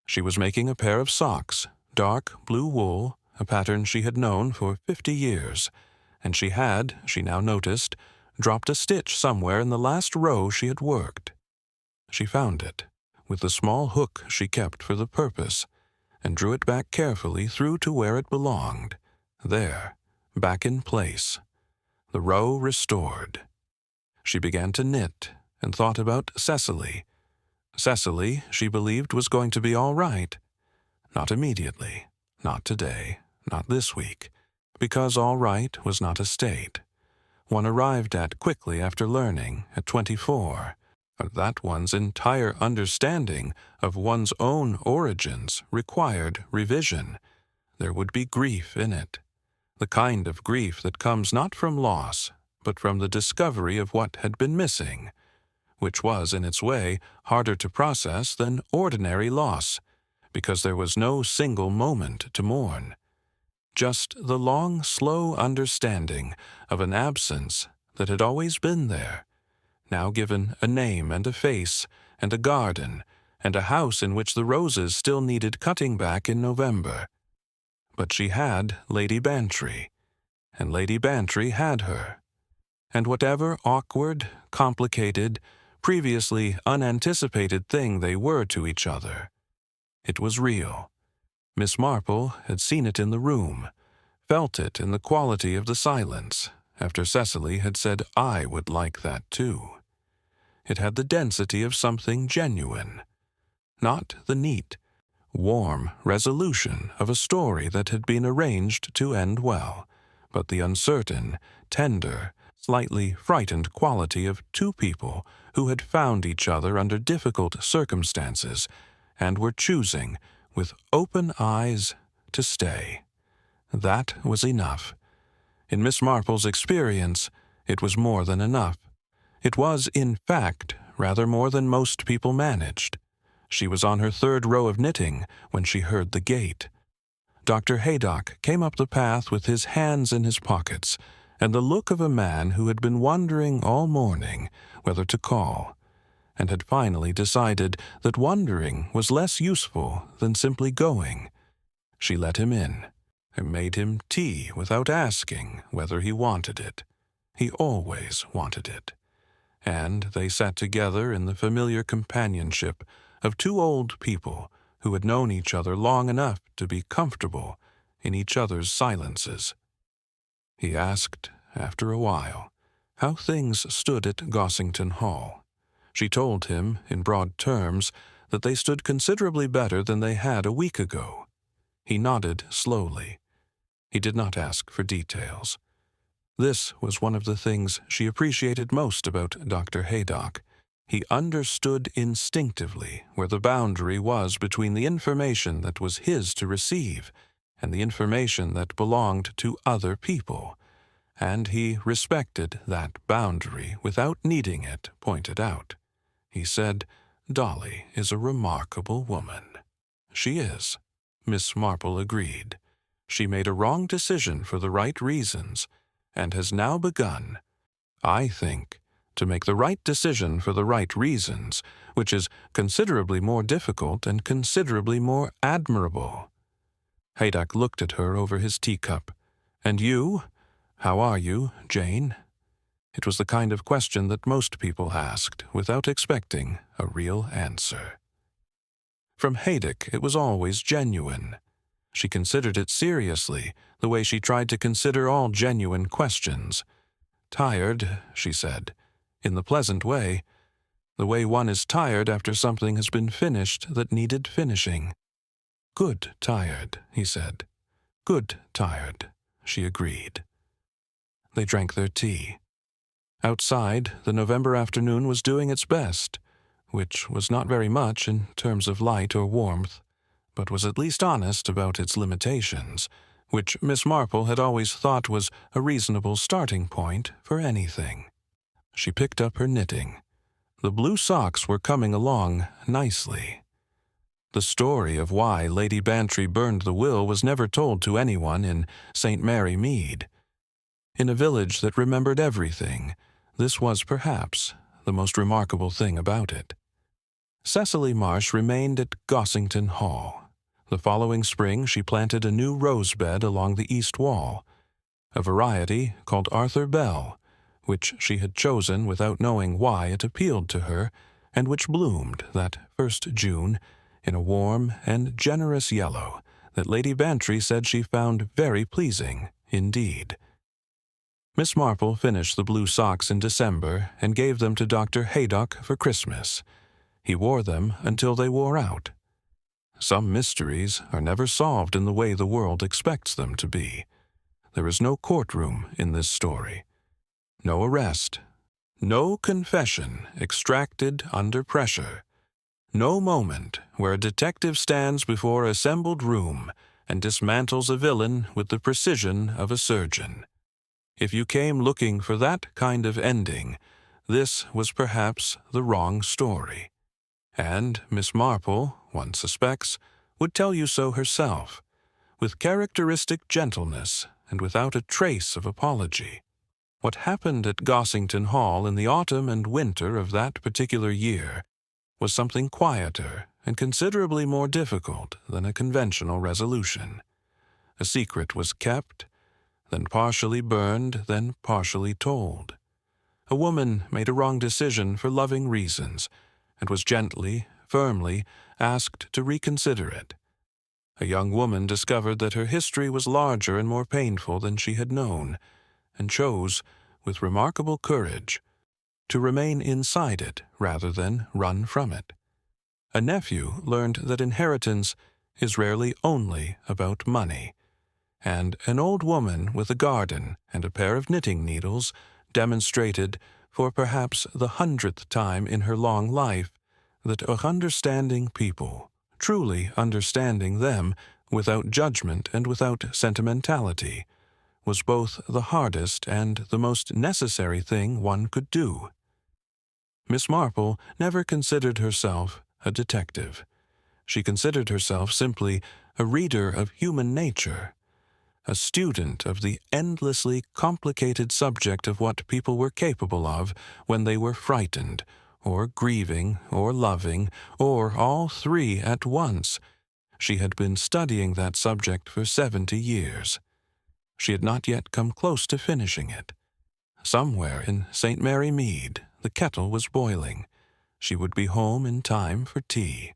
She was making a pair of socks, dark blue wool, a pattern she had known for 50 years, and she had, she now noticed, dropped a stitch somewhere in the last row she had worked. She found it, with the small hook she kept for the purpose, and drew it back carefully through to where it belonged. There, back in place, the row restored. She began to knit, and thought about Cecily. Cecily, she believed, was going to be all right. Not immediately, not today, not this week, because all right was not a state. One arrived at quickly after learning, at 24, that one's entire understanding of one's own origins required revision. There would be grief in it, the kind of grief that comes not from loss, but from the discovery of what had been missing, which was, in its way, harder to process than ordinary loss, because there was no single moment to mourn. Just the long, slow understanding of an absence that had always been there, now given a name and a face and a garden and a house in which the roses still needed cutting back in November. But she had Lady Bantry, and Lady Bantry had her. And whatever awkward, complicated, previously unanticipated thing they were to each other, it was real. Miss Marple had seen it in the room, felt it in the quality of the silence, after Cecily had said I would like that too. It had the density of something genuine, not the neat, warm resolution of a story that had been arranged to end well, but the uncertain, tender, slightly frightened quality of two people who had found each other under difficult circumstances and were choosing, with open eyes, to stay. That was enough. In Miss Marple's experience, it was more than enough. It was, in fact, rather more than most people managed. She was on her third row of knitting when she heard the gate. Dr. Haydock came up the path with his hands in his pockets, and the look of a man who had been wondering all morning whether to call, and had finally decided that wondering was less useful than simply going. She let him in, and made him tea without asking whether he wanted it. He always wanted it. And they sat together in the familiar companionship of two old people who had known each other long enough to be comfortable in each other's silences. He asked, after a while, how things stood at Gossington Hall. She told him, in broad terms, that they stood considerably better than they had a week ago. He nodded slowly. He did not ask for details. This was one of the things she appreciated most about Dr. Haydock. He understood instinctively where the boundary was between the information that was his to receive and the information that belonged to other people, and he respected that boundary without needing it pointed out. He said, "Dolly is a remarkable woman." "She is," Miss Marple agreed. "She made a wrong decision for the right reasons, and has now begun, I think, to make the right decision for the right reasons, which is considerably more difficult and considerably more admirable." Haydock looked at her over his teacup. "And you? How are you, Jane?" It was the kind of question that most people asked, without expecting a real answer. From Haydock it was always genuine. She considered it seriously, the way she tried to consider all genuine questions. "Tired," she said, in the pleasant way, the way one is tired after something has been finished that needed finishing. "Good tired," he said. "Good tired," she agreed. They drank their tea. Outside, the November afternoon was doing its best, which was not very much in terms of light or warmth, but was at least honest about its limitations, which Miss Marple had always thought was a reasonable starting point for anything. She picked up her knitting. The blue socks were coming along nicely. The story of why Lady Bantry burned the will was never told to anyone in St. Mary Mead. In a village that remembered everything, this was perhaps the most remarkable thing about it. Cecily Marsh remained at Gossington Hall. The following spring she planted a new rose bed along the east wall, a variety called Arthur Bell, which she had chosen without knowing why it appealed to her, and which bloomed that first June in a warm and generous yellow that Lady Bantry said she found very pleasing indeed. Miss Marple finished the blue socks in December and gave them to Dr. Haydock for Christmas. He wore them until they wore out. Some mysteries are never solved in the way the world expects them to be. There is no courtroom in this story, no arrest, no confession extracted under pressure, no moment where a detective stands before an assembled room and dismantles a villain with the precision of a surgeon. If you came looking for that kind of ending, this was perhaps the wrong story. And Miss Marple, one suspects, would tell you so herself, with characteristic gentleness and without a trace of apology. What happened at Gossington Hall in the autumn and winter of that particular year was something quieter and considerably more difficult than a conventional resolution. A secret was kept, then partially burned, then partially told. A woman made a wrong decision for loving reasons, and was gently, firmly asked to reconsider it. A young woman discovered that her history was larger and more painful than she had known, and chose, with remarkable courage, to remain inside it rather than run from it. A nephew learned that inheritance is rarely only about money, and an old woman with a garden and a pair of knitting needles demonstrated, for perhaps the 100th time in her long life, that understanding people, truly understanding them without judgment and without sentimentality, was both the hardest and the most necessary thing one could do. Miss Marple never considered herself a detective. She considered herself simply a reader of human nature, a student of the endlessly complicated subject of what people were capable of when they were frightened, or grieving, or loving, or all three at once. She had been studying that subject for 70 years. She had not yet come close to finishing it. Somewhere in St. Mary Mead, the kettle was boiling. She would be home in time for tea.